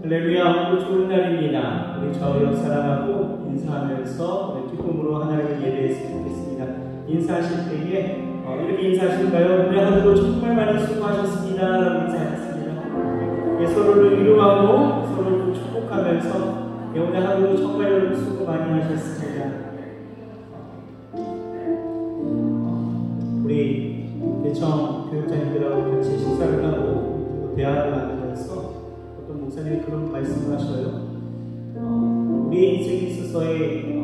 할렐루야, 오늘 좋은 날입니다. 우리 저 옆 사람하고 인사하면서 기쁨으로 하나님을 예배했으면 좋겠습니다. 인사하실 때에 이렇게 인사하실까요? 오늘 하루도 정말 많이 수고하셨습니다 라고 인사하셨습니다. 서로를 위로하고 서로를 축복하면서 오늘 하루도 정말 수고 많이 하셨습니다. 우리 대청 교육자님들하고 같이 식사를 하고 또 대화를 나누면서 어떤 목사님이 그런 말씀을 하셔요. 우리의 인생에 있어서의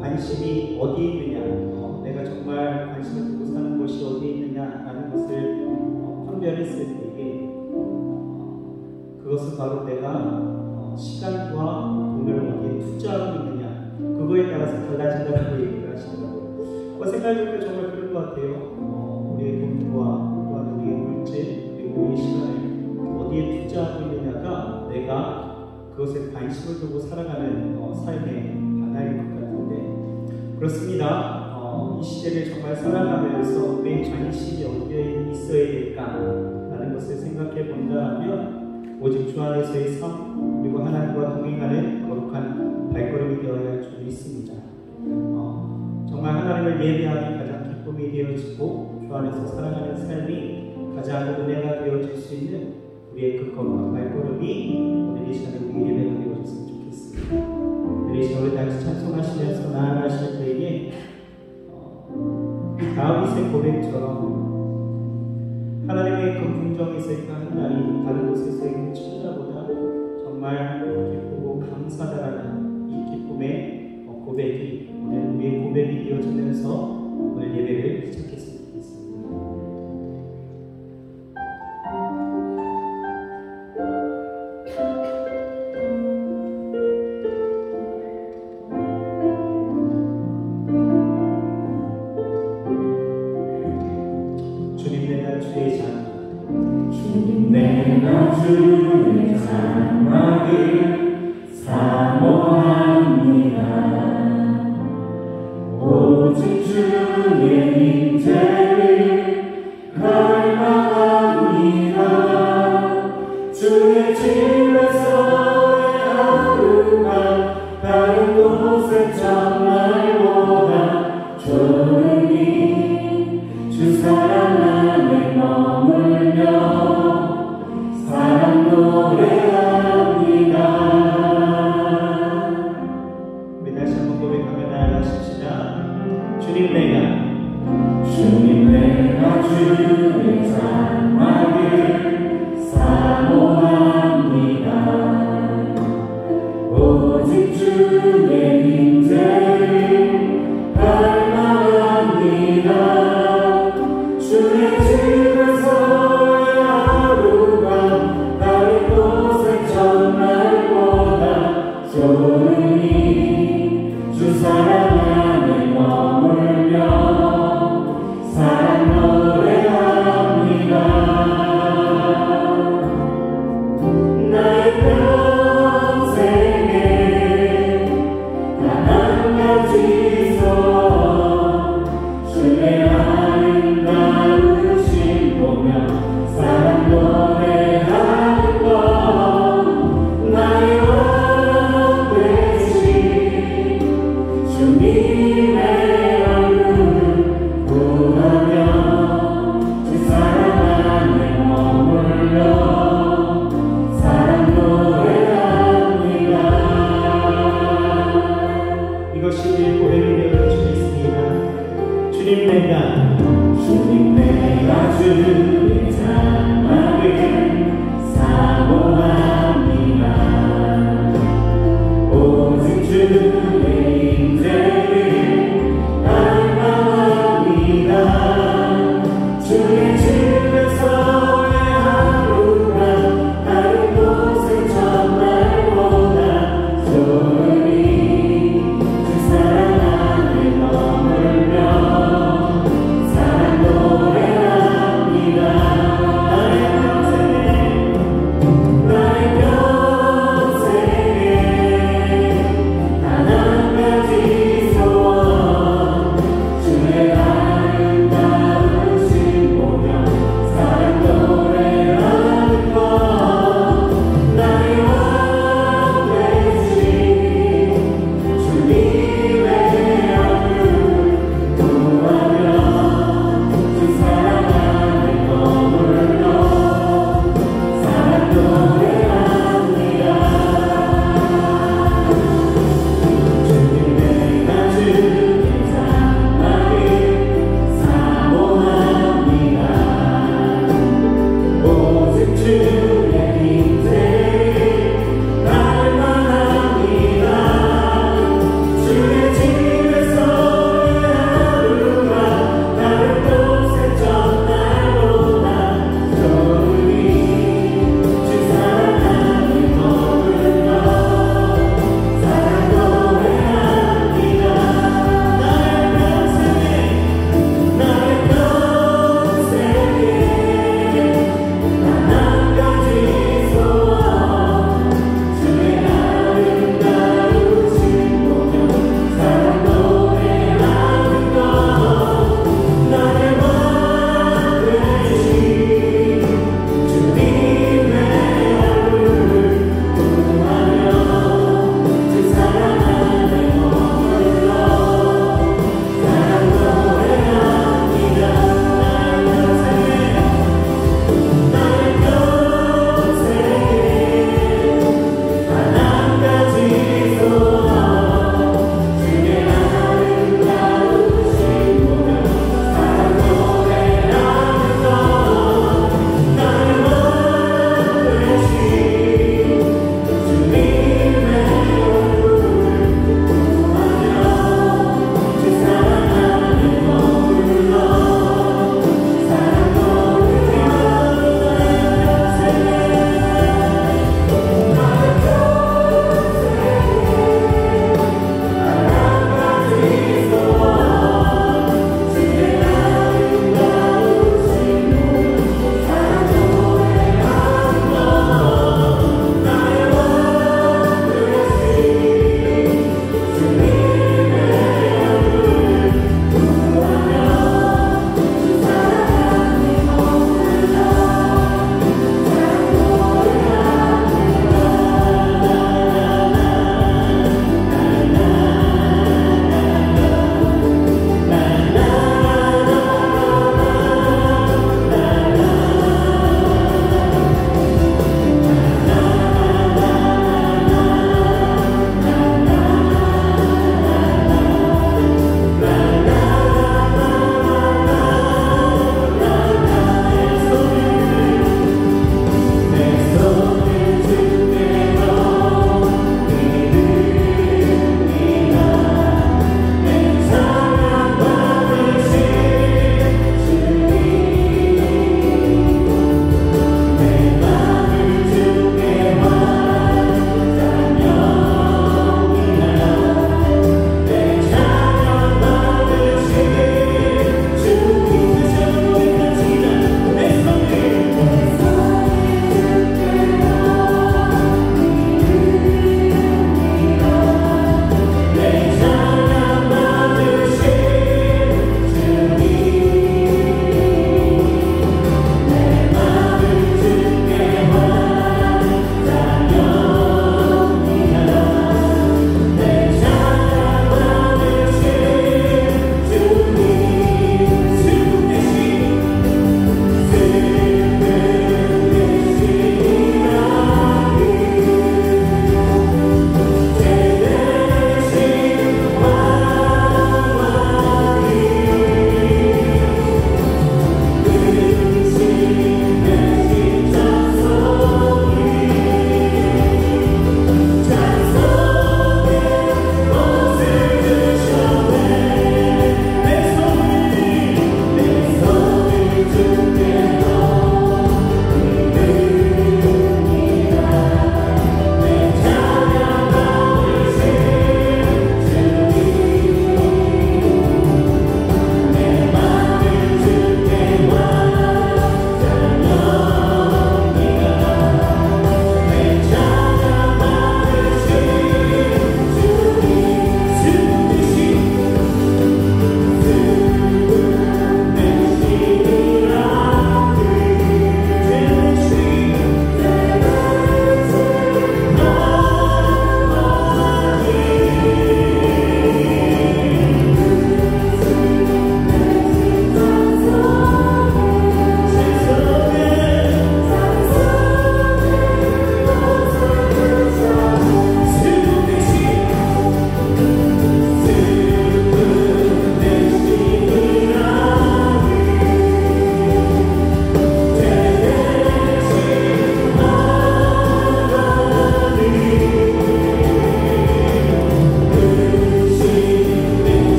관심이 어디에 있느냐, 내가 정말 관심을 두고 사는 것이 어디에 있느냐라는 것을 판별했을 때에 그것은 바로 내가 시간과 돈을 어디에 투자하고 있느냐, 그거에 따라서 달라진다고 얘기를 하시더라고요. 생각해보니까 정말 그런 것 같아요. 우리의 돈과 또한 우리의 물질, 그리고 우리의 시간을 어디에 투자하고 있느냐가 내가 그것에 관심을 두고 살아가는 삶의 하나일 것 같은데, 그렇습니다. 이 시대를 정말 살아가면서 내 관심이 어디에 있어야 될까라는 것을 생각해 본다면 오직 주 안에서의 삶, 그리고 하나님과 동행하는 거룩한 발걸음이 되어야 할 줄 믿습니다. 정말 하나님을 예배하는 가장 기쁨이 되어지고 주 안에서 살아가는 삶이 가장 은혜가 되어질 수 있는 우리의 그 거룩한 발걸음이 오늘 이 시간에 우리 예배가 되어졌으면 좋겠습니다. 오늘 이 시간에 다시 찬송하시면서 나아가실 때에 다윗의 고백처럼 하나님의 그 궁정에서 있던 날이 다른 곳에서의 그 천사보다 정말 기쁘고 감사하다라는 이 기쁨의 고백이 오늘 우리의 고백이 되어지면서 오늘 예배를 시작했습니다. 주의 장막을 사모합니다. 오직 주의 임재를 갈망합니다. 주의 집에서의 하루가 다른 곳의 첫날보다 좋으니 주 사랑 안에 머물며 노래합니다. 우리 다시 한번 고백하며 나아가십시다. 주님 내가 주의 장막을 사모합니다. 오직 주의 임재를 갈망합니다. 주의 집에서의 하루가 다른 곳의 첫날보다 좋으니 주 사랑 안에 머물며 사랑 노래합니다. 나의 평생에 단 한 가지 소원, 주의 아름다우신 보며 사랑 노래하는 것, 나의 왕 되신 주님의 얼굴 보며 주 사랑 안에 머물러 사랑 노래합니다. 이것이 우리의 고백이 되어 주겠습니다. 주님 내가 주의 장막을 사모합니다. 오직 주의 임재를 갈망합니다. 주의 집에서의 하루가 다른 곳의 첫날보다 좋으니 주 사랑 안에 머물며 사랑 노래합니다. 사랑 노래하는 것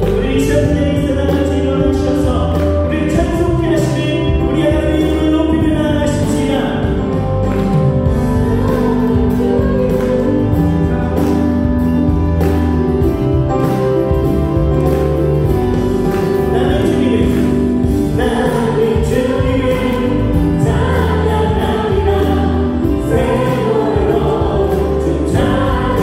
우리 이 시간에 있어서 같이 일어나셔서 우리를 찬송케 하시는 우리 하나님의 이름을 높이며 나아가십시다. 나는 주님을 찬양합니다. 새 노래로 춤 찬양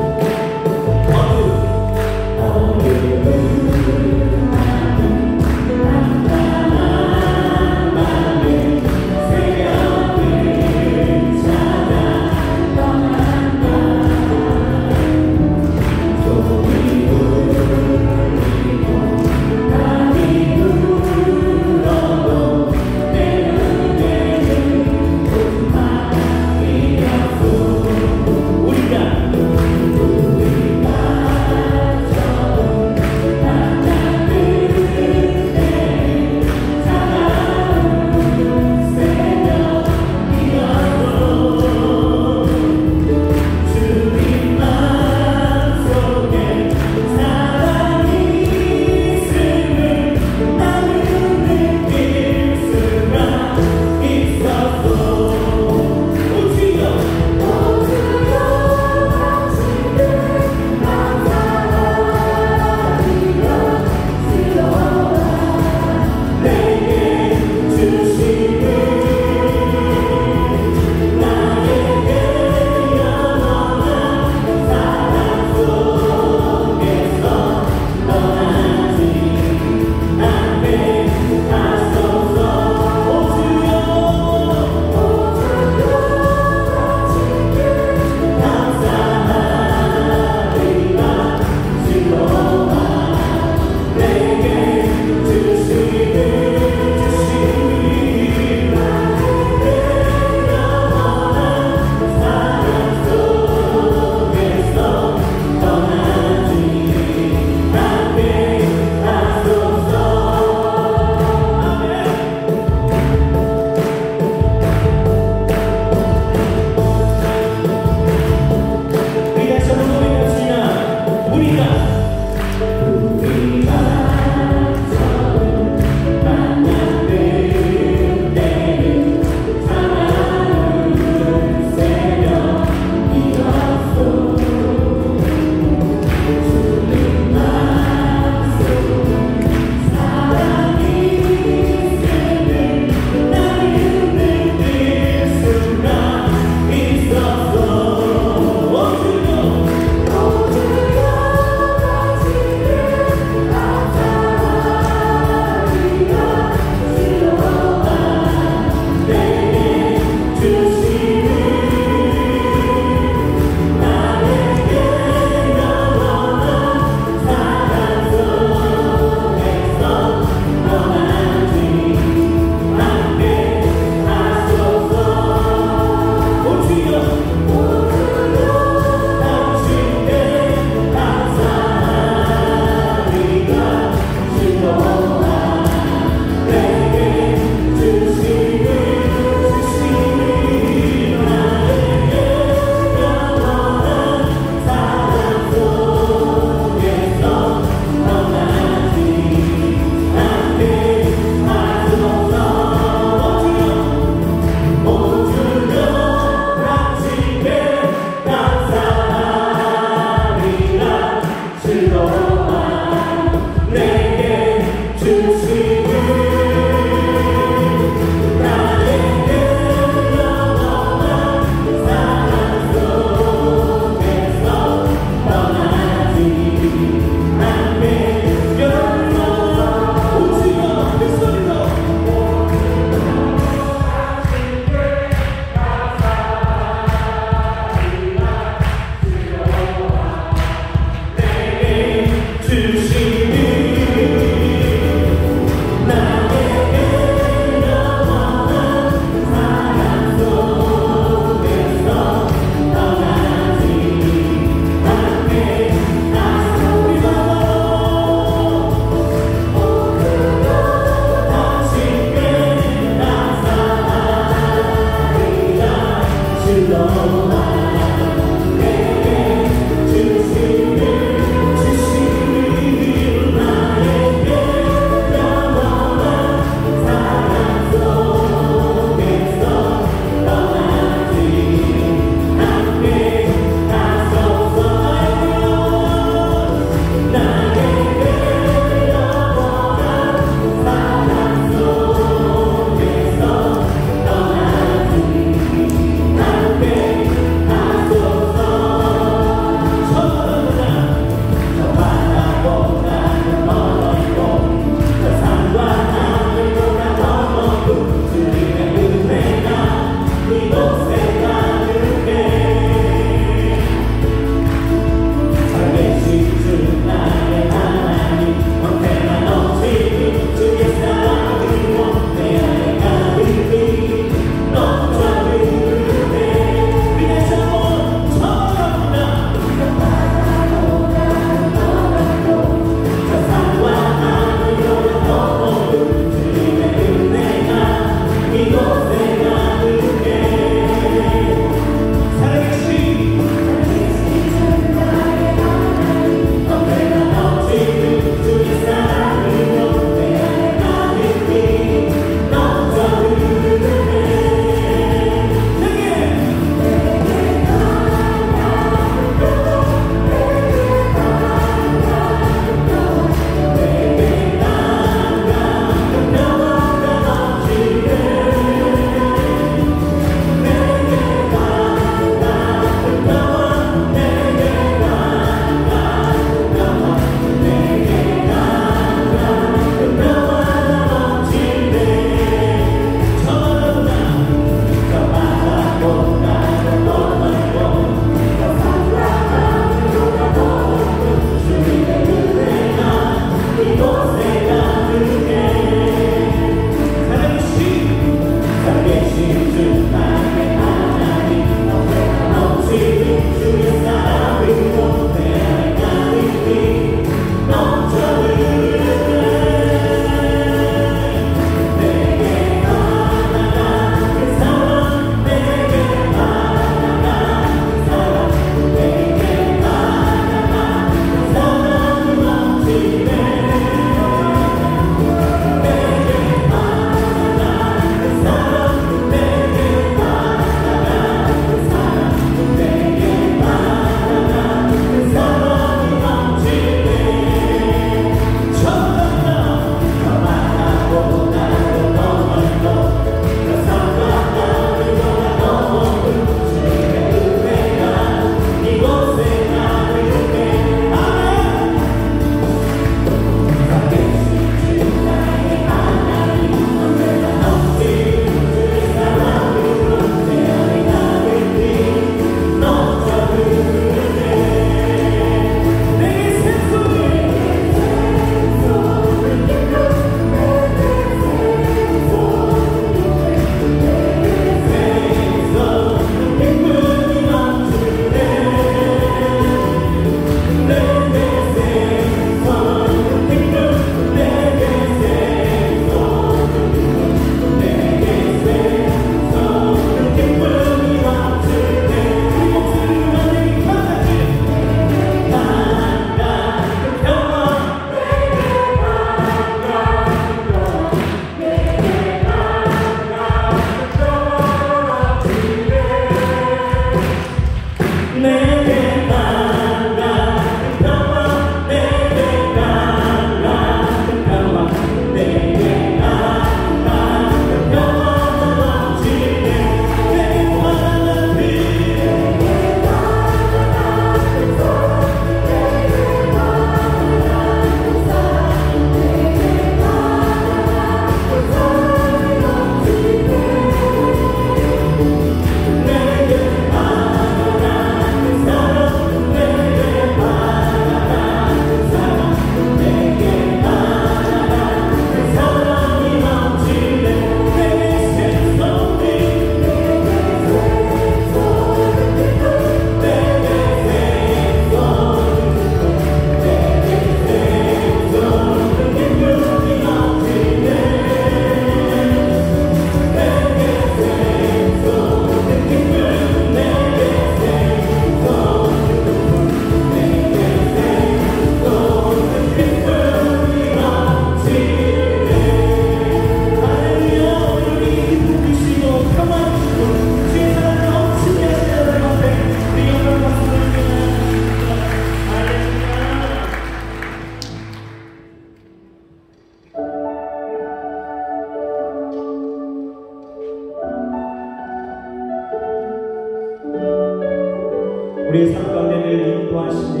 말씀 가운데 늘 인도하시니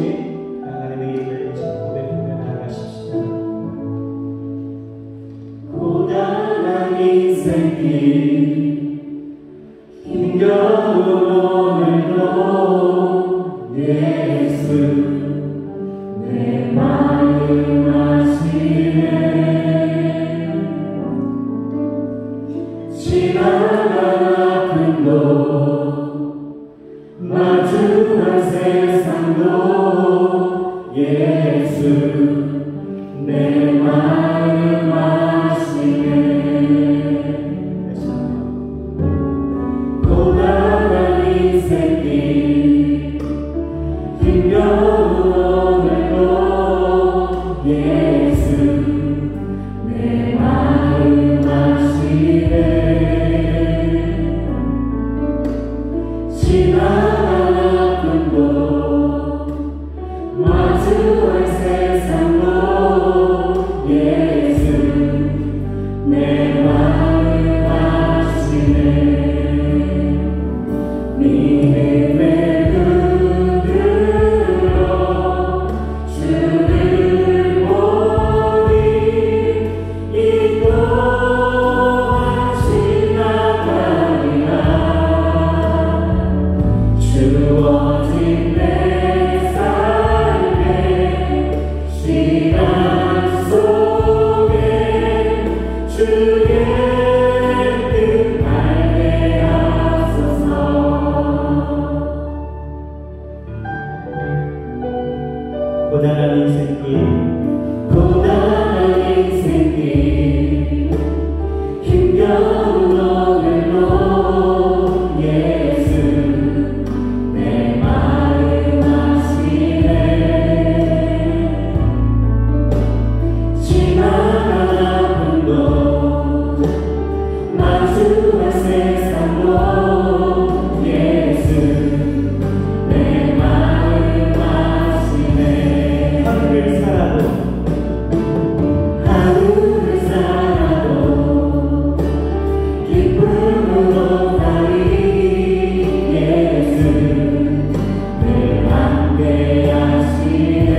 하나님의 이름을 대신 고백하며 나아가십시다. 고단한 인생길 힘겨운 오늘도 예수 내 마음 아시네. 지나간 아픔도 마주한 세상도 예수 내 마음 아시네. 고단한 인생길 힘겨운 오늘도 예수 내 마음 아시네. 지나간 아픔도 마주할 세상도 예수 내 마음 아시네. 믿음의 눈 들어 주를 보니 이 또한 지나가리라. 주어진 내 삶의 시간 속에 주의 뜻 알게 하소서. 고단한 인생길 고단한 인생길 힘겨운 오늘도 예수 내 마음 아시네. 지나간 아픔도 마주한 세상도 예수 내 마음 아시네. 하늘을 살아도 하루를 살아도 기쁨으로 달리니 예수 늘 함께 하시네.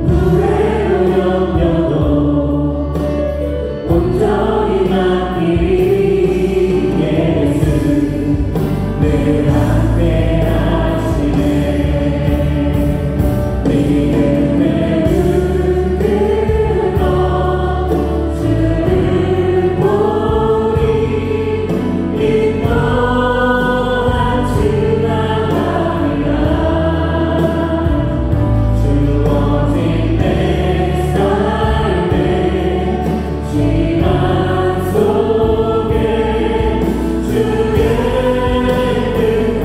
후회로 염려도 온전히 맡기니 예수 늘 함께 하시네. 믿음의 눈 들어 주를 보니 이 또한 지나가리라. 주어진 내 삶의 시간 속에 주의 뜻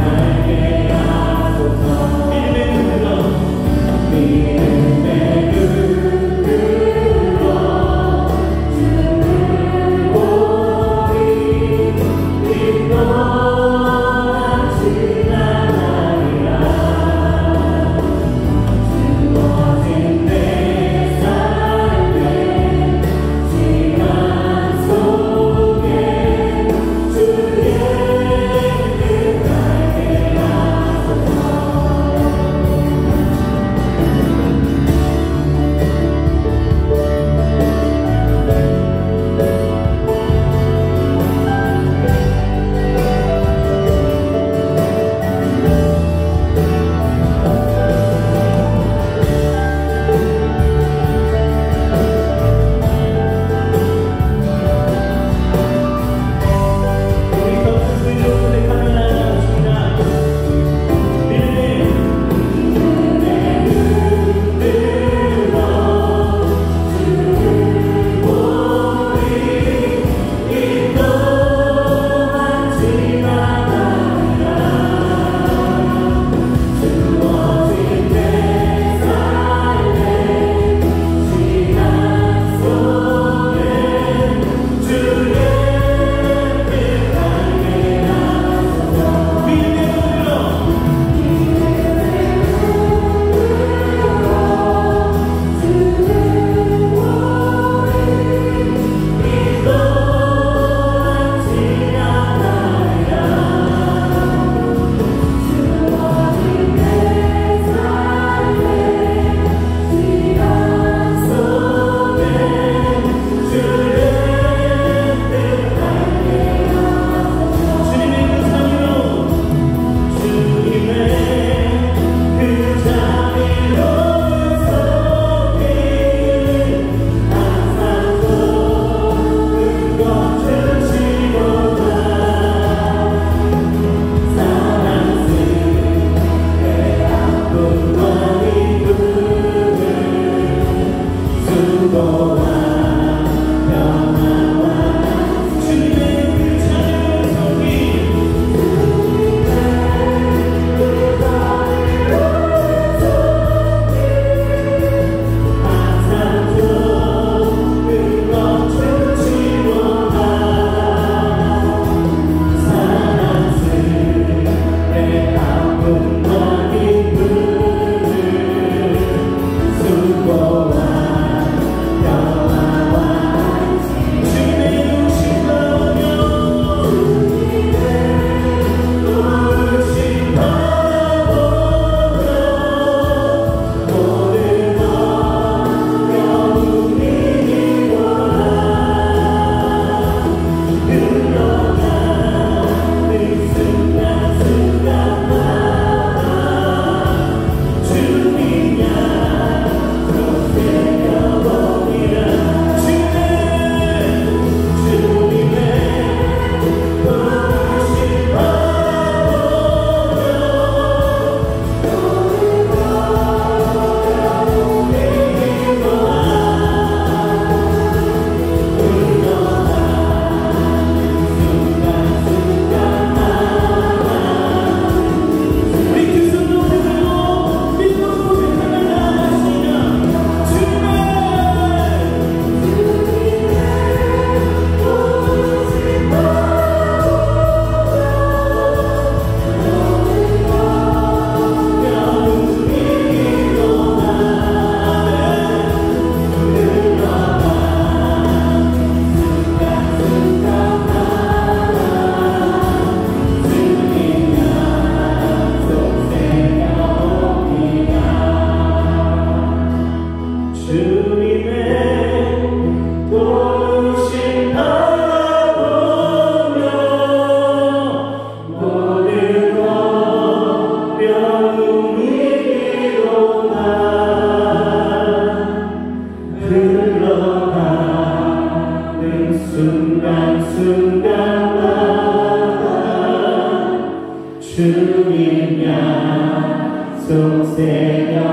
주님 약속 새겨봅니다.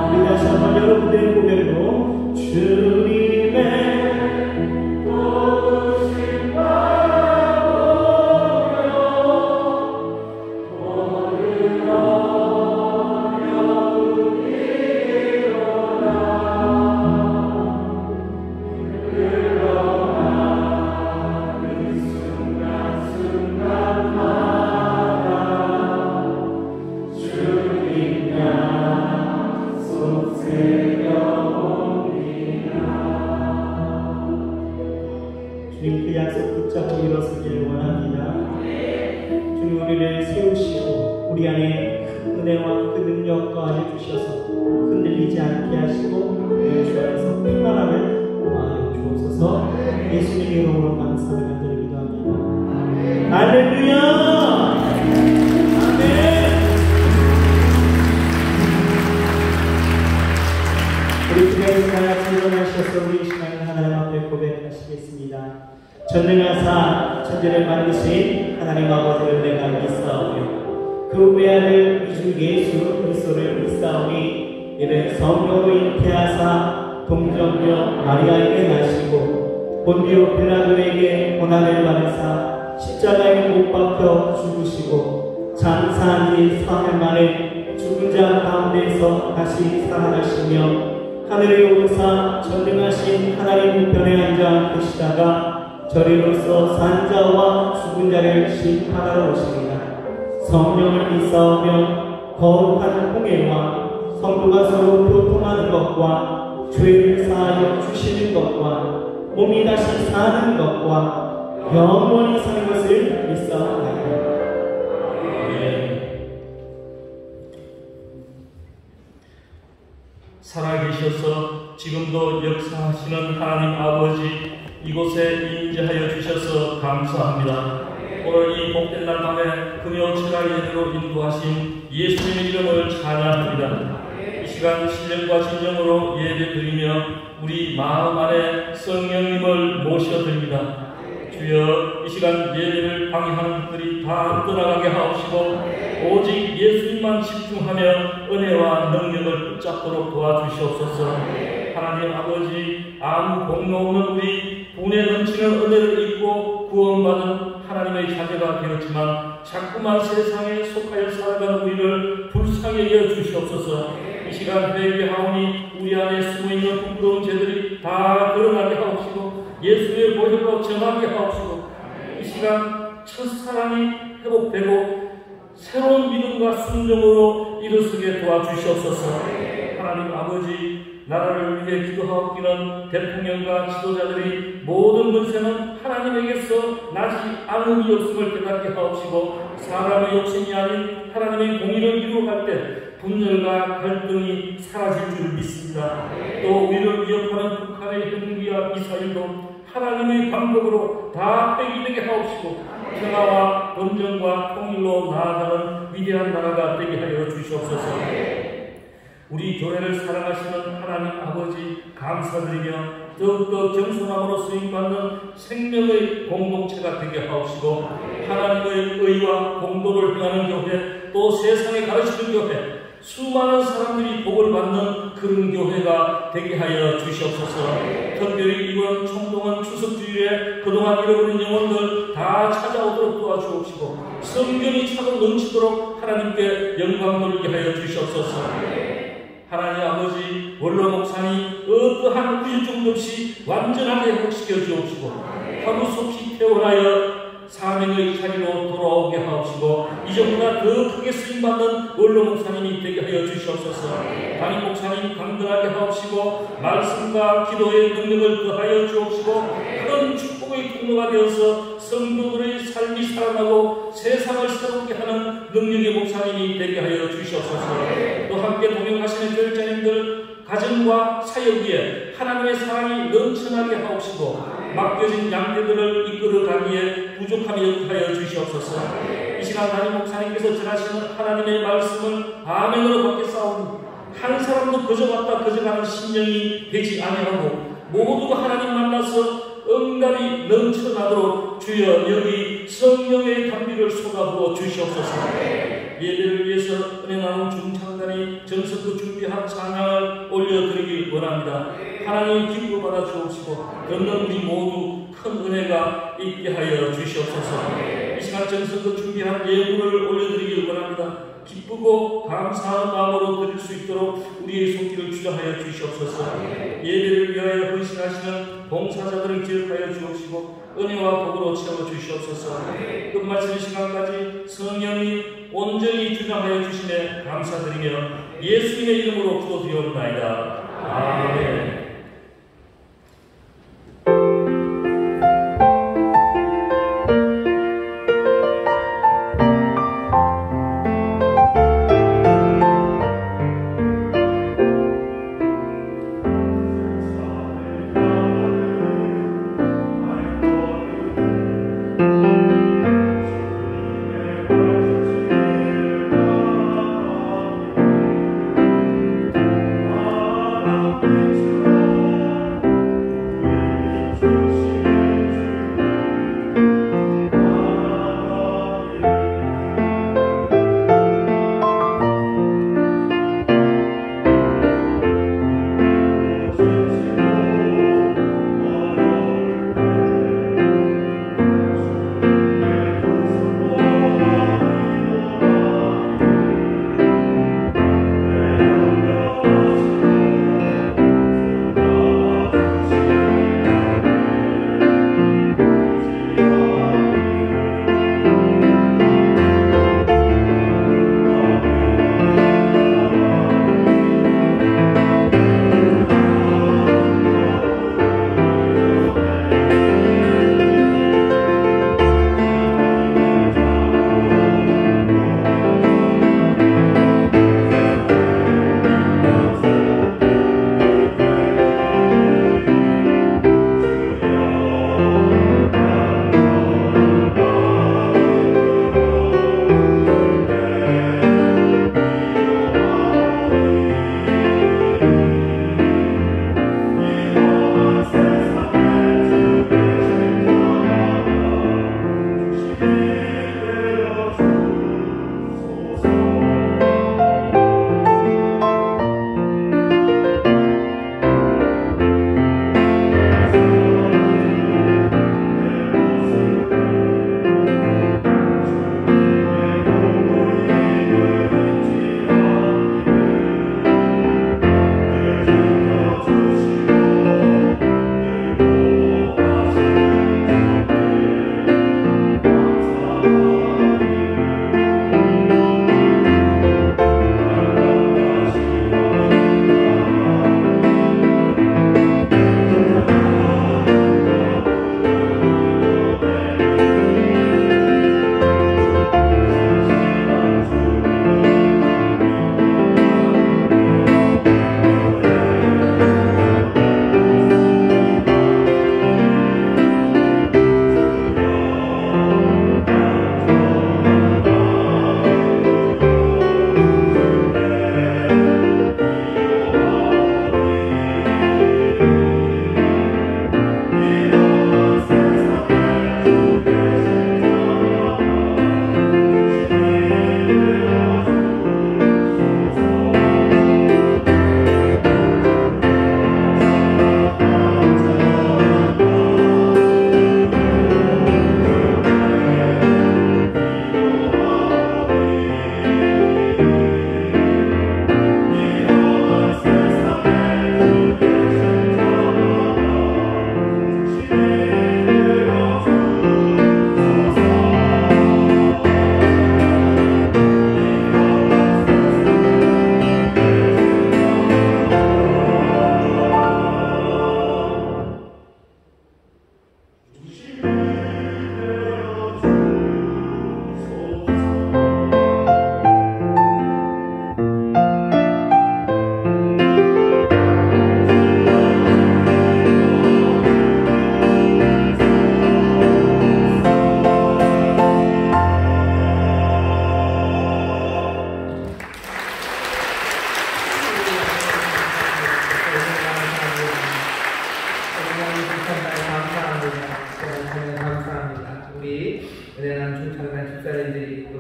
우리 다시 한번 여러분들의 고백으로 주님의 주님 그 약속 붙잡고 일어서기를 원합니다. 주님 우리를 세우시고 우리 안에 큰 은혜와 그 능력과 아래 주셔서 흔들리지 않게 하시고 주 안에서 평안함을 더하여 주옵소서. 예수님 이름으로 감사를 드리기도 합니다. 할렐루야. 아멘. 우리 주님을 다 같이 일어나셔서 우리 신앙을 하나님 앞에 고백하시겠습니다. 전능하사 천지를 만드신 하나님 아버지를 내가 믿사오며 그 외아들 이주 예수 그리스도를 믿사오니 이는 성령으로 잉태하사 동정녀 마리아에게 나시고 본디오 빌라도에게 고난을 받으사 십자가에 못 박혀 죽으시고 장사한 지 사흘 만에 죽은 자 가운데서 다시 살아나시며 하늘에 오르사 전능하신 하나님 우편에 앉아 계시다가 저리로서 산자와 죽은 자를 심판하러 오시리라. 성령을 믿사오며 거룩한 공예와 성도가 서로 교통하는 것과 죄를 사하여 주시는 것과 몸이 다시 사는 것과 영원히 사는 것을 믿사옵나이다. 살아계셔서 지금도 역사하시는 하나님 아버지, 이곳에 임재하여 주셔서 감사합니다. 오늘 이 복된 날 밤에 금요 철학 예배로 인도하신 예수님의 이름을 찬양합니다. 이 시간 신령과 진정으로 예배드리며 우리 마음 안에 성령님을 모셔드립니다. 주여, 이 시간 예배를 방해하는 것들이 다 떠나가게 하옵시고 오직 예수님만 집중하며 은혜와 능력을 붙잡도록 도와주시옵소서. 하나님 아버지, 아무 공로 없는 우리 분에 넘치는 은혜를 입고 구원받은 하나님의 자녀가 되었지만 자꾸만 세상에 속하여 살아가는 우리를 불쌍히 여겨 주시옵소서. 이 시간 회개하오니 우리 안에 숨어있는 부끄러운 죄들이 다 드러나게 하옵시고 예수의 보혈로 정하게 하옵시고 이 시간 첫사랑이 회복되고 새로운 믿음과 순종으로 일어서게 도와주시옵소서. 하나님 아버지, 나라를 위해 기도하옵기는 대통령과 지도자들이 모든 권세는 하나님에게서 나지 않음이 없음을 깨닫게 하옵시고 사람의 욕심이 아닌 하나님의 공의를 이루어갈 때 분열과 갈등이 사라질 줄 믿습니다. 또 우리를 위협하는 북한의 핵무기와 미사일도 하나님의 방법으로 다 폐기되게 하옵시고 평화와 번영과 통일로 나아가는 위대한 나라가 되게 하여 주시옵소서. 우리 교회를 사랑하시는 하나님 아버지, 감사드리며 더욱더 겸손함으로 쓰임받는 생명의 공동체가 되게 하옵시고 하나님의 의와 공도를 행하는 교회, 또 세상에 가르치는 교회, 수많은 사람들이 복을 받는 그런 교회가 되게 하여 주시옵소서. 특별히 이번 총동원 추석주일에 그동안 잃어버린 영혼들 다 찾아오도록 도와주옵시고 성경이 차고 넘치도록 하나님께 영광 돌리게 하여 주시옵소서. 하나님 아버지, 원로 목사님 어떠한 후유증도 없이 완전하게 회복시켜 주옵시고 하루속히 퇴원하여 사명의 자리로 돌아오게 하옵시고 이전보다 더 크게 쓰임받는 원로 목사님이 되게 하여 주시옵소서. 담임 목사님 강건하게 하옵시고 말씀과 기도의 능력을 더하여 주옵시고 큰 축복의 통로가 되어서 성도들의 삶이 살아나고 세상을 새롭게 하는 능력의 목사님이 되게 하여 주시옵소서. 또 함께 동행하시는 교육자님들 가정과 사역 위에 하나님의 사랑이 넘쳐나게 하옵시고 맡겨진 양떼들을 이끌어가기에 부족함이 하여 주시옵소서. 이 시간 담임 목사님께서 전하시는 하나님의 말씀을 아멘으로 받겠사오니 한 사람도 거저갔다 거저가는 심령이 되지 아니하고 모두가 하나님 만나서 응답이 넘쳐나도록 주여 여기 성령의 담비를 쏟아부어 주시옵소서. 예배를 위해서 은혜 나눔 중창단이 정성껏 준비한 찬양을 올려드리길 원합니다. 하나님 기뻐 받아 주옵시고 듣는 우리 모두 큰 은혜가 있게 하여 주시옵소서. 이 시간 정성껏 준비한 예물을 올려드리길 원합니다. 기쁘고 감사한 마음으로 드릴 수 있도록 우리의 손길을 주장하여 주시옵소서. 예배를 위하여 헌신하시는 봉사자들을 기억하여 주옵시고 은혜와 복으로 채워 주시옵소서. 끝마치는 시간까지 성령이 온전히 주장하여 주시네 감사드리며 예수님의 이름으로 기도드리옵나이다. 아멘. Thank you.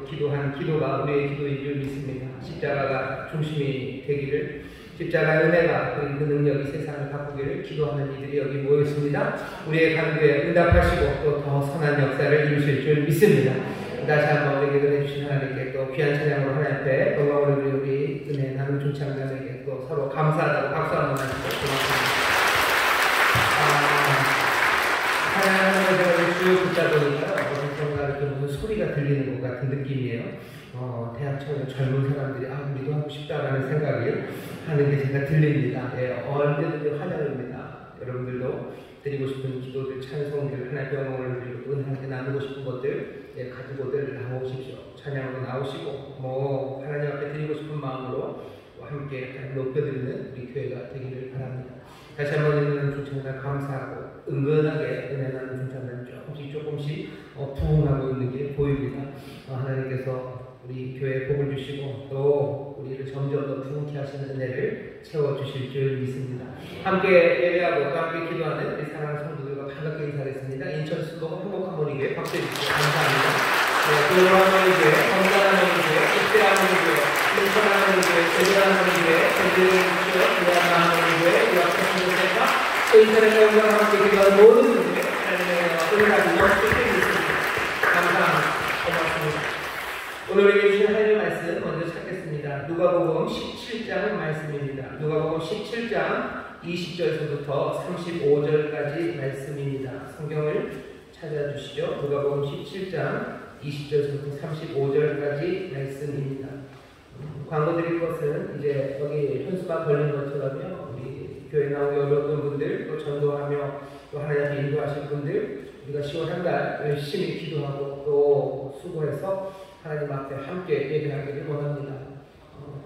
기도한 기도가 우리의 기도인 줄 믿습니다. 십자가가 중심이 되기를, 십자가의 은혜가 그리고 그 능력이 세상을 바꾸기를 기도하는 이들이 여기 모였습니다. 우리의 간구에 응답하시고 또 더 선한 역사를 이루실 줄 믿습니다. 다시 한번 우리에게 은혜 주신 하나님께 또 귀한 찬양으로 하나님 앞에 영광을 우리 은혜 나눔 중창단에게 또 서로 감사하다고 박수 한번 하시고 고맙습니다. 찬양하는 것을 쭉 듣다 보니까 어디선가 이렇게 무슨 소리가 들리는 것 같은 느낌이에요. 대학 처음에 젊은 사람들이 우리도 하고 싶다라는 생각이 하는 게 제가 들립니다. 예, 언제든지 환영입니다. 여러분들도 드리고 싶은 기도들, 찬송들, 하나님의 영광을 드리고 은혜하게 나누고 싶은 것들 가지고들 나오십시오. 찬양으로 나오시고 하나님 앞에 드리고 싶은 마음으로 함께 높여드리는 우리 교회가 되기를 바랍니다. 다시 한번 은혜나는 중창단 감사하고 은근하게 은혜나는 중창단 조금씩 부흥하고 있는 게 보입니다. 하나님께서 우리 교회에 복을 주시고 또 우리를 점점 더 부흥케 하시는 은혜를 채워주실 줄 믿습니다. 함께 예배하고 또 함께 기도하는 우리 사랑하는 성도들과 반갑게 인사하겠습니다. 인천 수도 행복하모니교회 박수해 주시고 감사합니다. 도로하모니교회, 건강하모니교회, 국대하모니교회, 인천하모니교회, 제주하모니교회, 전주교회, 유한하모니교회, 유학생센터, 또 인천에서 영광과 함께 기도하는 모든 분들의 하나님의 은혜가 넘치게 있습니다. 감사합니다. 고맙습니다. 오늘 우리에게 주신 하나님의 말씀 먼저 찾겠습니다. 누가복음 17장 말씀입니다. 누가복음 17장 20절에서부터 35절까지 말씀입니다. 성경을 찾아주시죠. 누가복음 17장 20절에서부터 35절까지 말씀입니다. 광고 드릴 것은 이제 여기 현수막 걸린 것처럼요. 우리 교회 나오기 어려웠던 분들, 또 전도하며 또 하나님 앞에 인도하실 분들, 우리가 10월 한 달 열심히 기도하고 또 수고해서 하나님 앞에 함께 예배하기를 원합니다.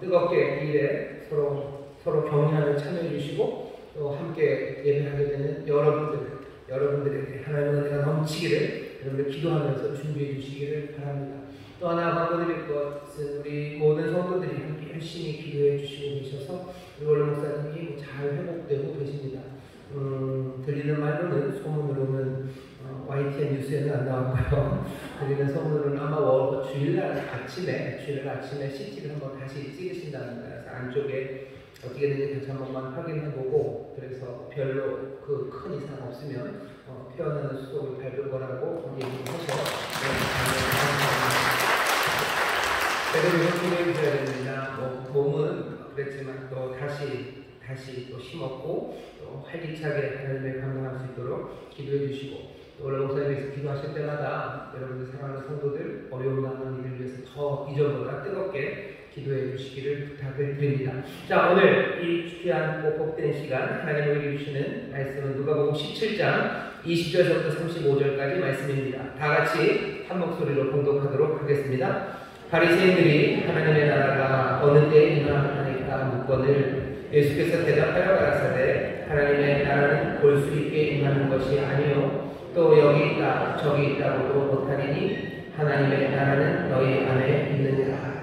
뜨겁게 이 일에 서로 격려하며 참여해 주시고 또 함께 예배하게 되는 여러분들에게 하나님의 은혜가 넘치기를 여러분들 기도하면서 준비해 주시기를 바랍니다. 또 하나 광고드릴 것은 우리 모든 성도들이 함께 열심히 기도해 주시고 계셔서 우리 원래 목사님이 잘 회복되고 계십니다. 들리는 말로는 소문으로는 YTN 뉴스에는 안 나왔고요. 들리는 소문으로는 아마 주일날 아침에 CT를 한번 다시 찍으신답니다. 그래서 안쪽에 어떻게 되는지 다시 한 번만 확인해보고 그래서 별로 그 큰 이상 없으면 태어나는 수속을 밟을 거라고 얘기하셔서 제대로 회복해 주셔야 됩니다. 몸은 그랬지만 또 다시 또 힘없고 또 활기차게 하나님을 감당할 수 있도록 기도해 주시고 또 원래 목사님께서 기도하실 때마다 여러분들 사랑하는 성도들 어려움 당하는 이들 위해서 더 이전보다 뜨겁게 기도해 주시기를 부탁을 드립니다. 자, 오늘 이 귀한 복된 시간 하나님이 우리에게 주시는 말씀은 누가복음 17장 20절에서부터 35절까지 말씀입니다. 다 같이 한 목소리로 봉독하도록 하겠습니다. 바리새인들이 하나님의 나라가 어느 때에 임하나이까 묻거늘 예수께서 대답하여 가라사대 하나님의 나라는 볼 수 있게 임하는 것이 아니요 또 여기 있다 저기 있다고도 못하리니 하나님의 나라는 너희 안에 있느니라.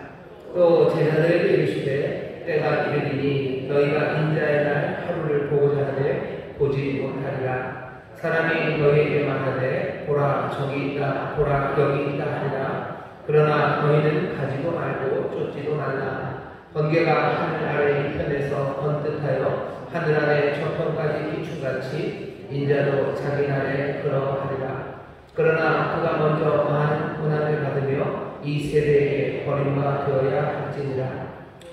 또 제자들에게 이르시되 때가 이르리니 너희가 인자의 날 하루를 보고자 하되 보지 못하리라. 사람이 너희에게 말하되 보라 저기 있다 보라 여기 있다 하리라. 그러나 너희는 가지도 말고 쫓지도 말라. 번개가 하늘 아래 이편에서 번듯하여 하늘 아래 저편까지 비추같이 인자도 자기 날에 그러하리라. 그러나 그가 먼저 많은 고난을 받으며 이 세대에 버림과 되어야 할지니라.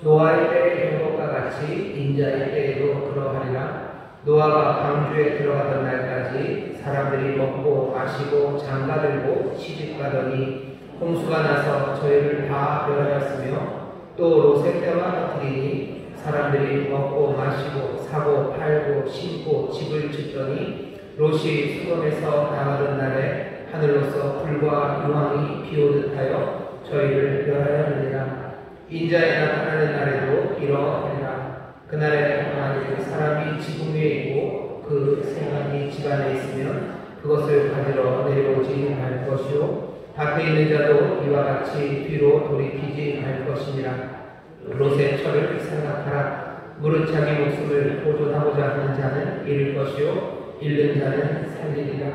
노아의 때의 행복과 같이 인자의 때에도 그러하리라. 노아가 방주에 들어가던 날까지 사람들이 먹고 마시고 장가들고 시집가더니 홍수가 나서 저희를 다 멸하였으며 또 롯의 때와 같으리니 사람들이 먹고 마시고 사고 팔고 심고 집을 짓더니 롯이 수건에서 나가던 날에 하늘로서 불과 유황이 비오듯 하여 저희를 멸하였느니라. 인자에 나타나는 날에도 이러하리라. 그날에 만일 사람이 지붕 위에 있고 그 생각이 집 안에 있으면 그것을 가지러 내려오지 말 것이요 밖에 있는 자도 이와 같이 뒤로 돌이키지 말 것이니라. 롯의 철을 생각하라. 무릇 자기 목숨을 보존하고자 하는 자는 잃을 것이요 잃는 자는 살리리라.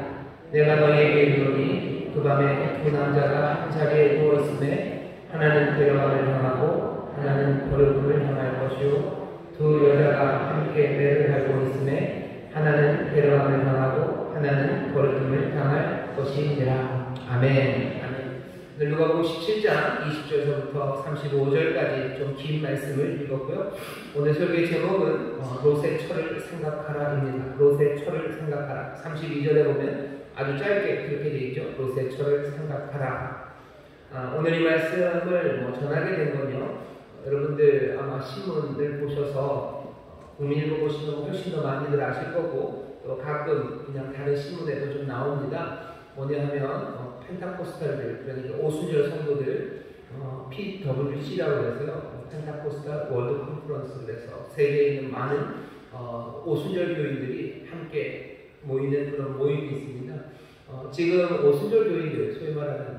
내가 너희에게 이르노니 그 밤에 두 남자가 한 자리에 누워 있음에 하나는 데려감을 향하고 하나는 버려둠을 향할 것이요 두 여자가 함께 매를 밟고 있음에 하나는 데려감을 향하고 하나는 버려둠을 향할 것이니라. 아멘. 아멘. 누가복음 17장 20절에서부터 35절까지 좀 긴 말씀을 읽었고요. 오늘 설교의 제목은 롯의 철을 생각하라입니다. 롯의 철을 생각하라. 32절에 보면 아주 짧게 그렇게 되어 있죠. 롯의 철을 생각하라. 오늘 이 말씀을 전하게 된 건요. 여러분들 아마 신문을 보셔서 국민일보 보시면 훨씬 더 많이들 아실 거고 또 가끔 그냥 다른 신문에도 좀 나옵니다. 뭐냐 하면 펜타코스탈들, 그러니까 오순절 성도들 PWC라고 해서요. 펜타코스탈 월드 컨퍼런스 그래서 세계에 있는 많은 오순절 교인들이 함께 모이는 그런 모임이 있습니다. 지금 오순절 교인들, 소위 말하는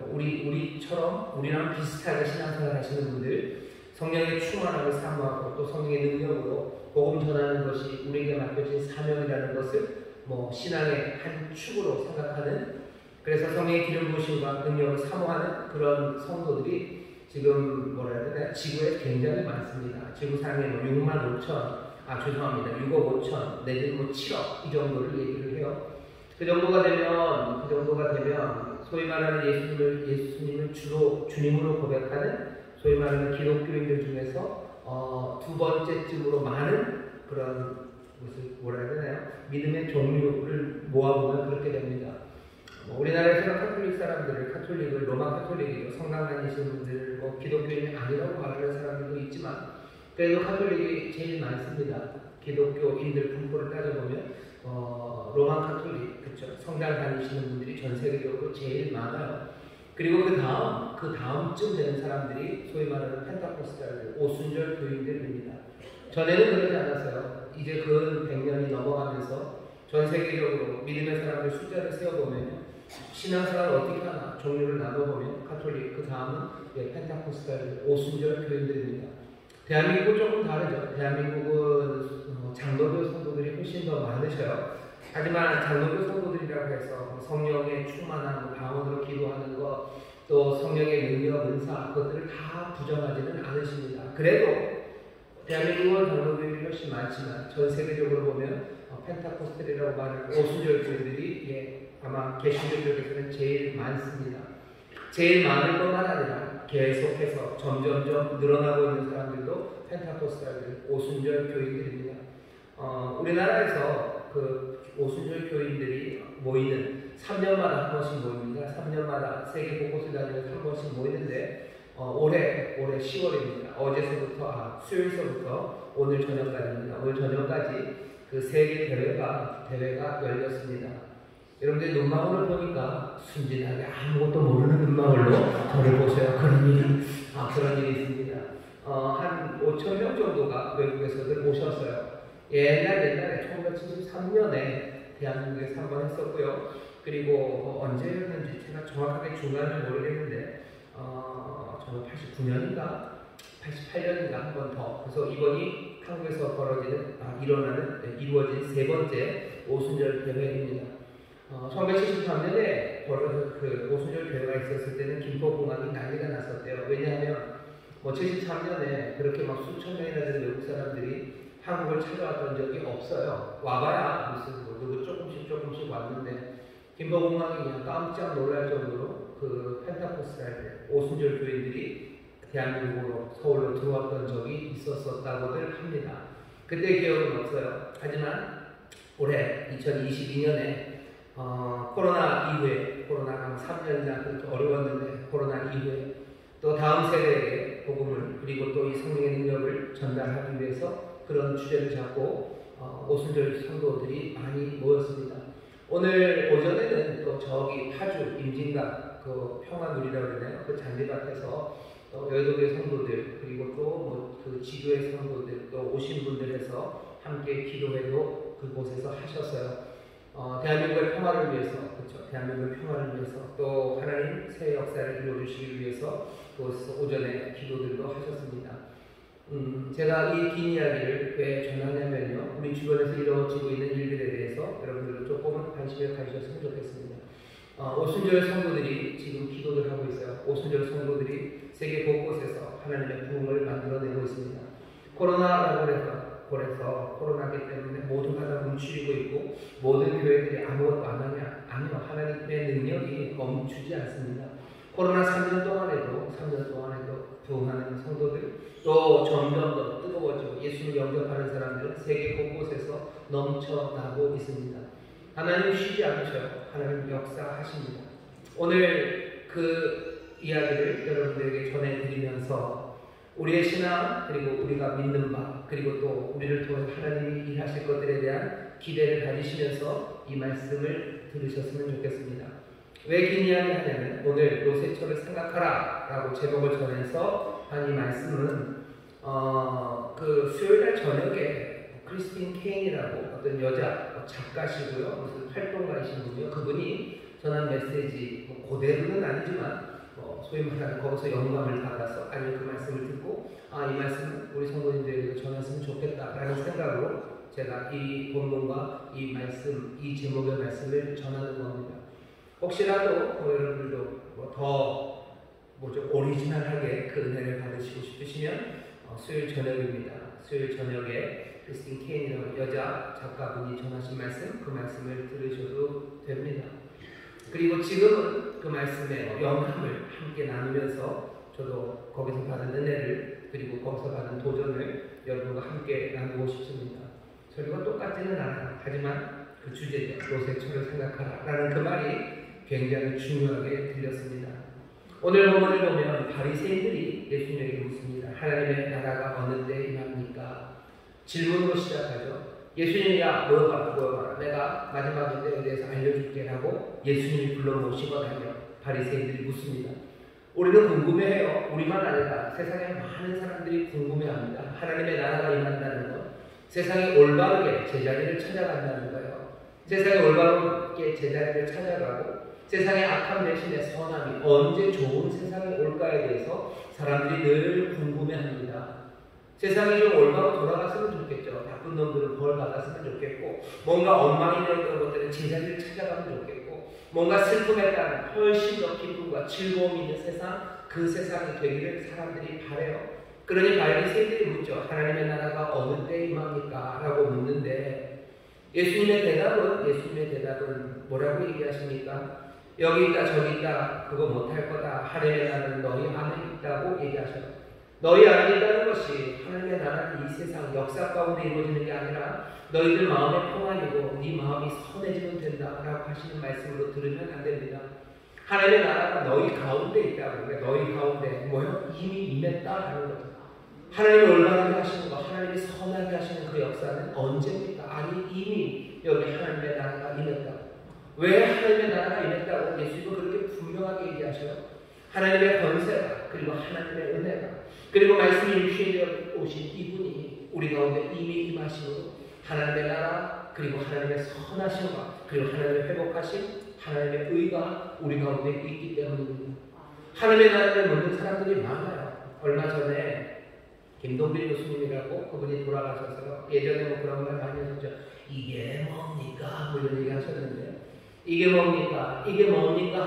우리랑 비슷하게 신앙생활 하시는 분들, 성령의 충만함을 사모하고 또 성령의 능력으로 복음 전하는 것이 우리에게 맡겨진 사명이라는 것을 신앙의 한 축으로 생각하는, 그래서 성령의 기름 부으심과 능력을 사모하는 그런 성도들이 지금 지구에 굉장히 많습니다. 지구상에 6억 5천 내지는 7억 이 정도를 얘기를 해요. 그 정도가 되면 소위 말하는 예수님을 주님으로 고백하는 소위 말하는 기독교인들 중에서 두 번째쯤으로 많은 그런 믿음의 종류를 모아보면 그렇게 됩니다. 우리나라에서는 카톨릭을 로마 카톨릭이고 성당 다니시는 분들, 기독교인이 아니라고 말하는 사람들도 있지만 그래도 카톨릭이 제일 많습니다. 기독교인들 분포를 따져보면 로마 카톨릭, 그렇죠? 성당 다니시는 분들이 전 세계적으로 제일 많아요. 그리고 그 다음쯤 되는 사람들이 소위 말하는 펜타코스탈들, 오순절 교인들입니다. 전에는 그러지 않았어요. 이제 근 100년이 넘어가면서 전 세계적으로 믿음의 사람들 숫자를 세어보면요. 신앙생활을 어떻게 하나 종류를 나눠보면 카톨릭, 그 다음은 펜타코스탈, 오순절 교인들입니다. 대한민국은 조금 다르죠. 대한민국은 장로교 성도들이 훨씬 더 많으셔요. 하지만 장로교 성도들이라고 해서 성령의 충만한 방언으로 기도하는 것, 또 성령의 능력, 은사, 그것들을 다 부정하지는 않으십니다. 그래도 대한민국은 장로교들이 훨씬 많지만 전 세계적으로 보면 펜타코스텔이라고 말하는 오순절 교인들이 아마 개신교 쪽에서는 제일 많습니다. 제일 많을 것만 아니라 계속해서 점점점 늘어나고 있는 사람들도 펜타코스탈들, 오순절 교인들입니다. 우리나라에서 그 오순절 교인들이 모이는 3년마다 한 번씩 모입니다. 3년마다 세계 곳곳을 다니면서 한 번씩 모이는데 올해 10월입니다. 수요일서부터 오늘 저녁까지입니다. 오늘 저녁까지 그 세계 대회가 열렸습니다. 여러분들 눈망울을 보니까 순진하게 아무것도 모르는 눈망울로 저를 보세요. 그런 일이 있습니다. 한 5,000명 정도가 외국에서들 오셨어요. 옛날에 1973년에 대한민국에서 한 번 했었고요. 그리고 언제였는지 제가 정확하게 중간을 모르겠는데 저는 89년인가 88년인가 한 번 더. 그래서 이번이 한국에서 이루어진 세 번째 오순절 대회입니다. 1973년에 그 오순절 대회가 있었을 때는 김포공항이 난리가 났었대요. 왜냐하면 73년에 그렇게 막 수천 명이나 되는 외국 사람들이 한국을 찾아왔던 적이 없어요. 와봐야 무슨 누구 조금씩 왔는데 김포공항이 그냥 깜짝 놀랄 정도로 그 펜타코스탈 오순절 교인들이 대한민국으로 서울로 들어왔던 적이 있었다고들 합니다. 그때 기억은 없어요. 하지만 올해 2022년에 코로나 이후에, 코로나가 3년이나 그렇게 어려웠는데 코로나 이후에 또 다음 세대에게 복음을, 그리고 또 이 성령의 능력을 전달하기 위해서 그런 주제를 잡고 오순절 성도들이 많이 모였습니다. 오늘 오전에는 또 저기 파주 임진각 그 평화누리라고 그러나요? 그 잔디밭에서 여의도교회 성도들, 그리고 또 그 지교회 성도들, 또 오신 분들 해서 함께 기도회도 그곳에서 하셨어요. 대한민국의 평화를 위해서, 그렇죠? 대한민국의 평화를 위해서, 또 하나님 새 역사를 이루어주시기 위해서 그곳에서 오전에 기도들도 하셨습니다. 제가 이 긴 이야기를 왜 전하냐면요, 우리 주변에서 이루어지고 있는 일들에 대해서 여러분들도 조금은 관심을 가지셨으면 좋겠습니다. 오순절 성도들이 지금 기도를 하고 있어요. 오순절 성도들이 세계 곳곳에서 하나님의 부흥을 만들어내고 있습니다. 코로나라고 그래서 코로나기 때문에 모두가 다 멈추고 있고 모든 교회들이 아무것도 안 하냐? 아니요. 하나님의 능력이 멈추지 않습니다. 코로나 3년 동안에도 부흥하는 성도들, 또 점점 더 뜨거워지고 예수를 영접하는 사람들은 세계 곳곳에서 넘쳐나고 있습니다. 하나님 쉬지 않으셔요. 하나님 역사하십니다. 오늘 그 이야기를 여러분들에게 전해드리면서 우리의 신앙, 그리고 우리가 믿는 바, 그리고 또 우리를 통해 하나님이 일하실 것들에 대한 기대를 가지시면서 이 말씀을 들으셨으면 좋겠습니다. 왜 긴 이야기 하냐면 오늘 노새철을 생각하라 라고 제목을 전해서 한 이 말씀은 그 수요일날 저녁에 크리스틴 케인이라고 어떤 여자 작가시고요, 무슨 활동가이시군요. 그분이 전한 메시지 그대로는 아니지만 소위 말하는 거기서 영감을 받아서 아니면 그 말씀을 듣고 이 말씀을 우리 성도님들에게 전했으면 좋겠다라는 생각으로 제가 이 본문과 이 말씀, 이 제목의 말씀을 전하는 겁니다. 혹시라도 여러분들도 더 오리지널하게 그 은혜를 받으시고 싶으시면 수요일 저녁입니다. 수요일 저녁에 크리스틴 케인이라는 여자 작가분이 전하신 말씀, 그 말씀을 들으셔도 됩니다. 그리고 지금은 그 말씀에 영감을 함께 나누면서 저도 거기서 받은 은혜를 그리고 거기서 받은 도전을 여러분과 함께 나누고 싶습니다. 설교가 똑같지는 않아요. 하지만 그 주제죠. 노새철을 생각하라 라는 그 말이 굉장히 중요하게 들렸습니다. 오늘 본문을 보면 바리새인들이 예수님에게 묻습니다. 하나님의 나라가 어느 때 임합니까? 질문으로 시작하죠. 예수님이 뭐가 내가 마지막 때에 대해서 알려줄게 라고 예수님이 불러 모시거든요. 바리새인들이 묻습니다. 우리는 궁금해해요. 우리만 아니라 세상에 많은 사람들이 궁금해합니다. 하나님의 나라가 임한다는 것, 세상이 올바르게 제자리를 찾아간다는 거예요. 세상이 올바르게 제자리를 찾아가고 세상의 악함 대신에 선함이 언제 좋은 세상이 올까에 대해서 사람들이 늘 궁금해합니다. 세상이 좀 올바로 돌아갔으면 좋겠죠. 나쁜 놈들은 벌 받았으면 좋겠고, 뭔가 엉망이 되었던 것들은 제자리를 찾아가면 좋겠고, 뭔가 슬픔에 따른 훨씬 더 기쁨과 즐거움이 있는 세상, 그 세상이 되기를 사람들이 바래요. 그러니 바리새인들이 묻죠. 하나님의 나라가 어느 때 임합니까? 라고 묻는데 예수님의 대답은 뭐라고 얘기하십니까? 여기 있다 저기 있다 그거 못할 거다. 하나님의 나라는 너희 안에 있다고 얘기하셔요. 너희 안에 있다는 것이 하나님의 나라는 이 세상 역사 가운데 이루어지는 게 아니라 너희들 마음의 평안이고 네 마음이 선해지면 된다라고 하시는 말씀으로 들으면 안 됩니다. 하나님의 나라가 너희 가운데 있다고. 그러니까 너희 가운데 이미 임했다라는 거죠. 하나님이 올바르게 하시는 거, 하나님이 선하게 하시는 그 역사는 언제입니까? 아니 이미 여기 하나님의 나라가 임했다고. 왜 하나님의 나라가 임했다고 예수님은 그렇게 분명하게 얘기하셔요. 하나님의 권세가, 그리고 하나님의 은혜가, 그리고 말씀이 유시되어 오신 이분이 우리 가운데 이미 임하시므로 하나님의 나라, 그리고 하나님의 선하심과, 그리고 하나님의 회복하심, 하나님의 의가 우리 가운데 있기 때문입니다. 하나님의 나라를 묻는 사람들이 많아요. 얼마 전에 김동빈 교수님이라고 그분이 돌아가셔서 예전에 그런 말 많이 하셨죠. 이게 뭡니까? 이런 얘기 하셨는데 이게 뭡니까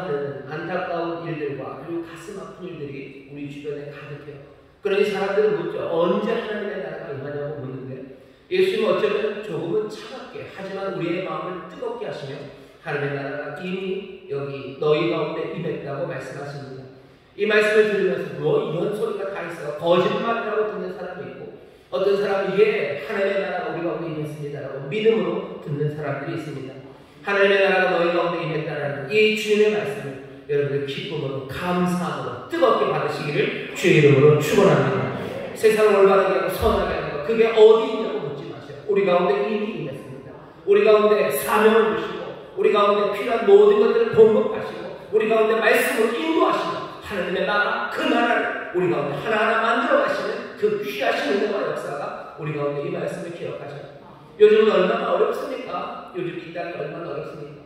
하는 안타까운 일들과 그리고 가슴 아픈 일들이 우리 주변에 가득해요. 그러니 사람들은 묻죠. 언제 하나님의 나라가 임하냐고 묻는데 예수님은 어쩌면 조금은 차갑게 하지만 우리의 마음을 뜨겁게 하시며 하나님의 나라가 이미 여기 너희 가운데 임했다고 말씀하십니다. 이 말씀을 들으면서 이런 소리가 다 있어. 거짓말이라고 듣는 사람이 있고 어떤 사람은 이게 하나님의 나라가 우리 가운데 임했습니다라고 믿음으로 듣는 사람들이 있습니다. 하나님의 나라가 너희 가운데 임했다라는 이 주님의 말씀을 여러분들 기쁨으로 감사함으로 뜨겁게 받으시기를 주의 이름으로 축원합니다. 세상을 올바르게 하고 선하게 하는 것 그게 어디 있냐고 묻지 마세요. 우리 가운데 이미 임했습니다. 우리 가운데 사명을 주시고 우리 가운데 필요한 모든 것들을 공급하시고 우리 가운데 말씀으로 인도하시고 하나님의 나라 그 나라를 우리 가운데 하나하나 만들어 가시는 그 귀하신 은혜와 역사가 우리 가운데 이 말씀을 기억하셔요. 요즘은 얼마나 어렵습니까? 요즘 이 땅이 얼마나 어렵습니까?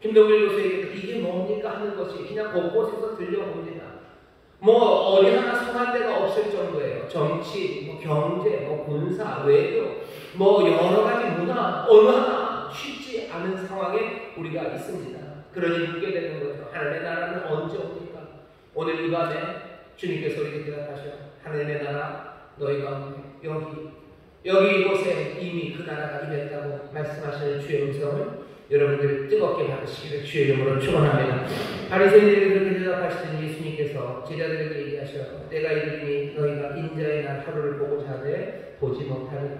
김동일 교수에게 이게 뭡니까 하는 것이 그냥 곳곳에서 들려옵니다. 어디 하나 선한 데가 없을 정도예요. 정치, 경제, 군사, 외교, 여러 가지 문화, 어느 하나 쉽지 않은 상황에 우리가 있습니다. 그러니 묻게 되는 거죠. 하나님의 나라는 언제 옵니까? 오늘 이 밤에 주님께서 우리에게 대답하셔. 하나님의 나라 너희 가운데 여기 이곳에 이미 그 나라가 임했다고 말씀하시는 주의 음성을 여러분들 뜨겁게 받으시기를 주의 이름으로 축원합니다. 바리새인들이 그렇게 대답하시더니 예수님께서 제자들에게 얘기하셔. 때가 이르니 너희가 인자의 날 하루를 보고자 하되 보지 못하리라.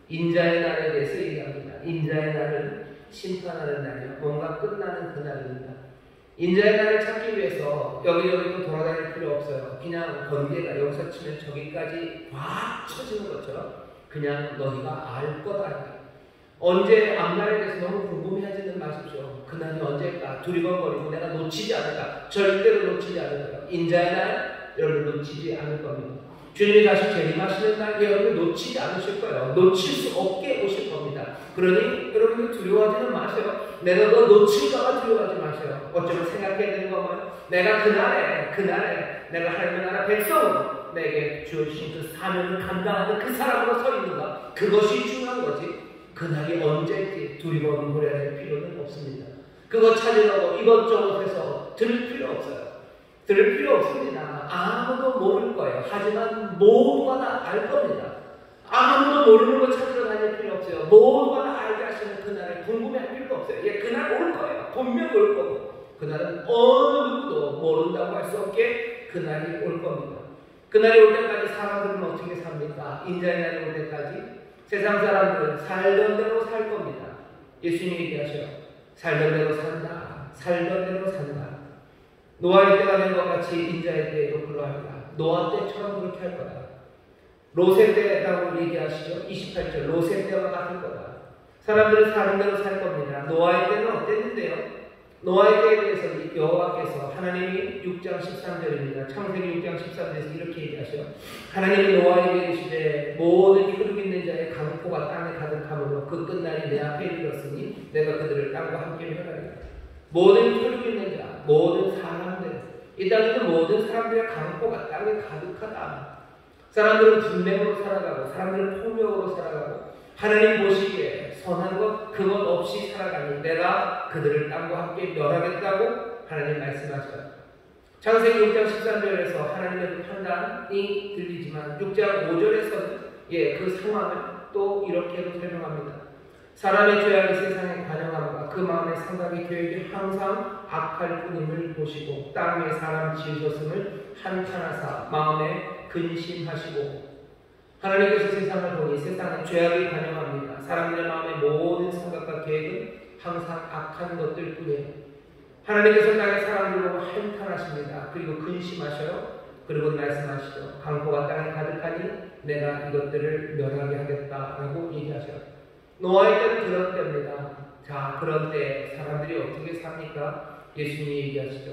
인자의 날에 대해서 얘기합니다. 인자의 날은 심판하는 날이요, 뭔가 끝나는 그날입니다. 인자의 날을 찾기 위해서 여기저기도 돌아다닐 필요 없어요. 그냥 번개가 여기서 치면 저기까지 확 쳐지는 것처럼 그냥 너희가 알 거다. 언제 앞날에 대해서 너무 궁금해하지는 마십시오. 그날이 언제일까? 두리번거리고 내가 놓치지 않을까? 절대로 놓치지 않을 거예요. 인자의 날 여러분 놓치지 않을 겁니다. 주님이 다시 재림하시는 날 여러분 놓치지 않으실 거예요. 놓칠 수 없게 오실 겁니다. 그러니 여러분들 두려워하지는 마세요. 내가 너 놓칠까봐 두려워하지 마세요. 어쩌면 생각해야 되는 거면 내가 그날에 내가 하나님의 나라 백성 내게 주어주신 그 사명을 감당하는 그 사람으로 서 있는가? 그것이 중요한 거지. 그날이 언제일지 두리번거릴 필요는 없습니다. 그거 찾으려고 이것저것 해서 들을 필요 없어요. 들을 필요 없습니다. 아무도 모를 거예요. 하지만 모두가 다 알 겁니다. 아무도 모르는 거 찾으러 다닐 필요 없어요. 모두가 다 알게 하시는 그날을 궁금해할 필요가 없어요. 예, 그날 올 거예요. 분명히 올 거고 그날은 어느 누구도 모른다고 할 수 없게 그날이 올 겁니다. 그날이 올 때까지 사람들은 어떻게 삽니까? 인자의 날이 올 때까지 세상 사람들은 살던 대로 살 겁니다. 예수님이 얘기하셔요. 살던 대로 산다. 살던 대로 산다. 노아의 때가 된 것 같이 인자의 때에도 그러하리라. 노아 때처럼 그렇게 할 거다. 롯의 때라고 얘기하시죠. 28절 롯의 때와 같을 거다. 사람들은 사는 대로 살 겁니다. 노아의 때는 어땠는데요? 노아의 때에 대해서 여호와께서 하나님이 6장 13절입니다. 창세기 6장 13절에서 이렇게 얘기하셔요. 하나님이 노아에게 이르시되 모든 혈육 있는 자의 강포가 땅에 가득하므로 그 끝날이 내 앞에 이르렀으니 내가 그들을 땅과 함께 멸하리라. 모든 혈육 있는 자, 모든 사람들, 이 땅에 있는 모든 사람들의 강포가 땅에 가득하다. 사람들은 분명으로 살아가고 사람들은 폭력으로 살아가고 하나님 보시기에 선한 것 그것 없이 살아가니 내가 그들을 땅과 함께 멸하겠다고 하나님 말씀하셔요. 창세기 6장 13절에서 하나님의 그 판단이 들리지만 6장 5절에서는 그 상황을 또 이렇게도 설명합니다. 사람의 죄악이 세상에 관영함과 그 마음의 생각이 계획이 항상 악할 뿐임을 보시고 땅 위에 사람 지으셨음을 한탄하사 마음에 근심하시고 하나님께서 세상을 보니 세상은 죄악이 관영합니다. 사람들의 마음의 모든 생각과 계획은 항상 악한 것들 뿐이에요. 하나님께서 땅의 사람들을 보고 한탄하십니다. 그리고 근심하셔요. 그리고 말씀하시죠. 강포가 땅에 가득하니 내가 이것들을 멸하게 하겠다라고 얘기하셔요. 노아의 때는 그런 때입니다. 자, 그런 때 사람들이 어떻게 삽니까? 예수님이 얘기하시죠.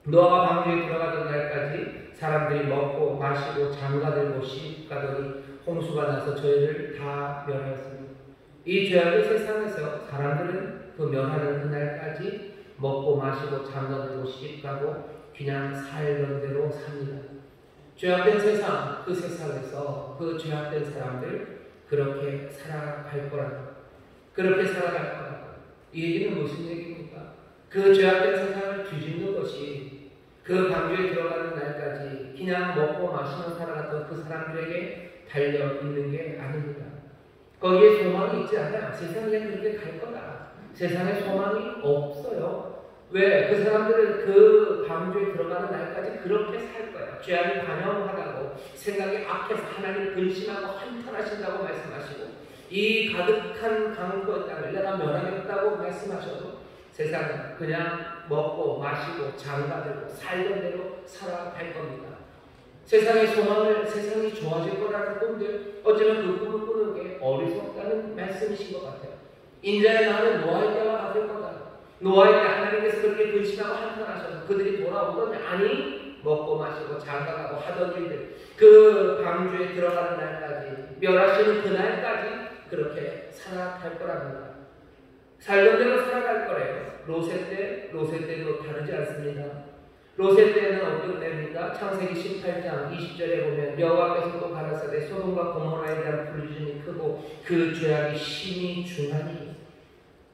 노아가 방주에 들어가던 날까지 사람들이 먹고 마시고 장가들고 시집가더니 홍수가 나서 저희를 다 멸하였습니다. 이 죄악의 세상에서 사람들은 그 멸하는 그날까지 먹고 마시고 장가들고 시집가고 그냥 살던 대로 삽니다. 죄악된 세상, 그 세상에서 그 죄악된 사람들 그렇게 살아갈 거라고. 그렇게 살아갈 거라고. 이 얘기는 무슨 얘기입니까? 그 죄악된 세상을 뒤집는 것이 그 방주에 들어가는 날까지 그냥 먹고 마시며 살아갔던 그 사람들에게 달려있는 게 아닙니다. 거기에 소망이 있지 않아요. 세상에 그렇게 갈 거다. 세상에 소망이 없어요. 왜? 그 사람들은 그 방주에 들어가는 날까지 그렇게 살 거예요. 죄악이 관영하다고 생각이 악해서 하나님 근심하고 한탄하신다고 말씀하시고 이 가득한 강포의 땅을 내가 멸하겠다고 말씀하셔도 세상은 그냥 먹고 마시고 장가들고 살던 대로 살아갈 겁니다. 세상의 소망을 세상이 좋아질 거라는 꿈들 어쩌면 그 꿈을 꾸는 게 어리석다는 말씀이신 것 같아요. 인자의 날은 노아의 때와 같을 거다. 노아의 때 하나님께서 그렇게 근심하고 한탄하셔서 그들이 돌아오더니 아니 먹고 마시고 장가가고 하던 일들 그 방주에 들어가는 날까지 멸하시는 그날까지 그렇게 살아갈 거랍니다. 살던 대로 살아갈 거래요. 롯의 때도 다르지 않습니다. 롯의 때는 어떤 때입니까? 창세기 18장 20절에 보면 여호와께서 또 가라사대 소돔과 고모라에 대한 불의심이 크고 그 죄악이 심히 중하니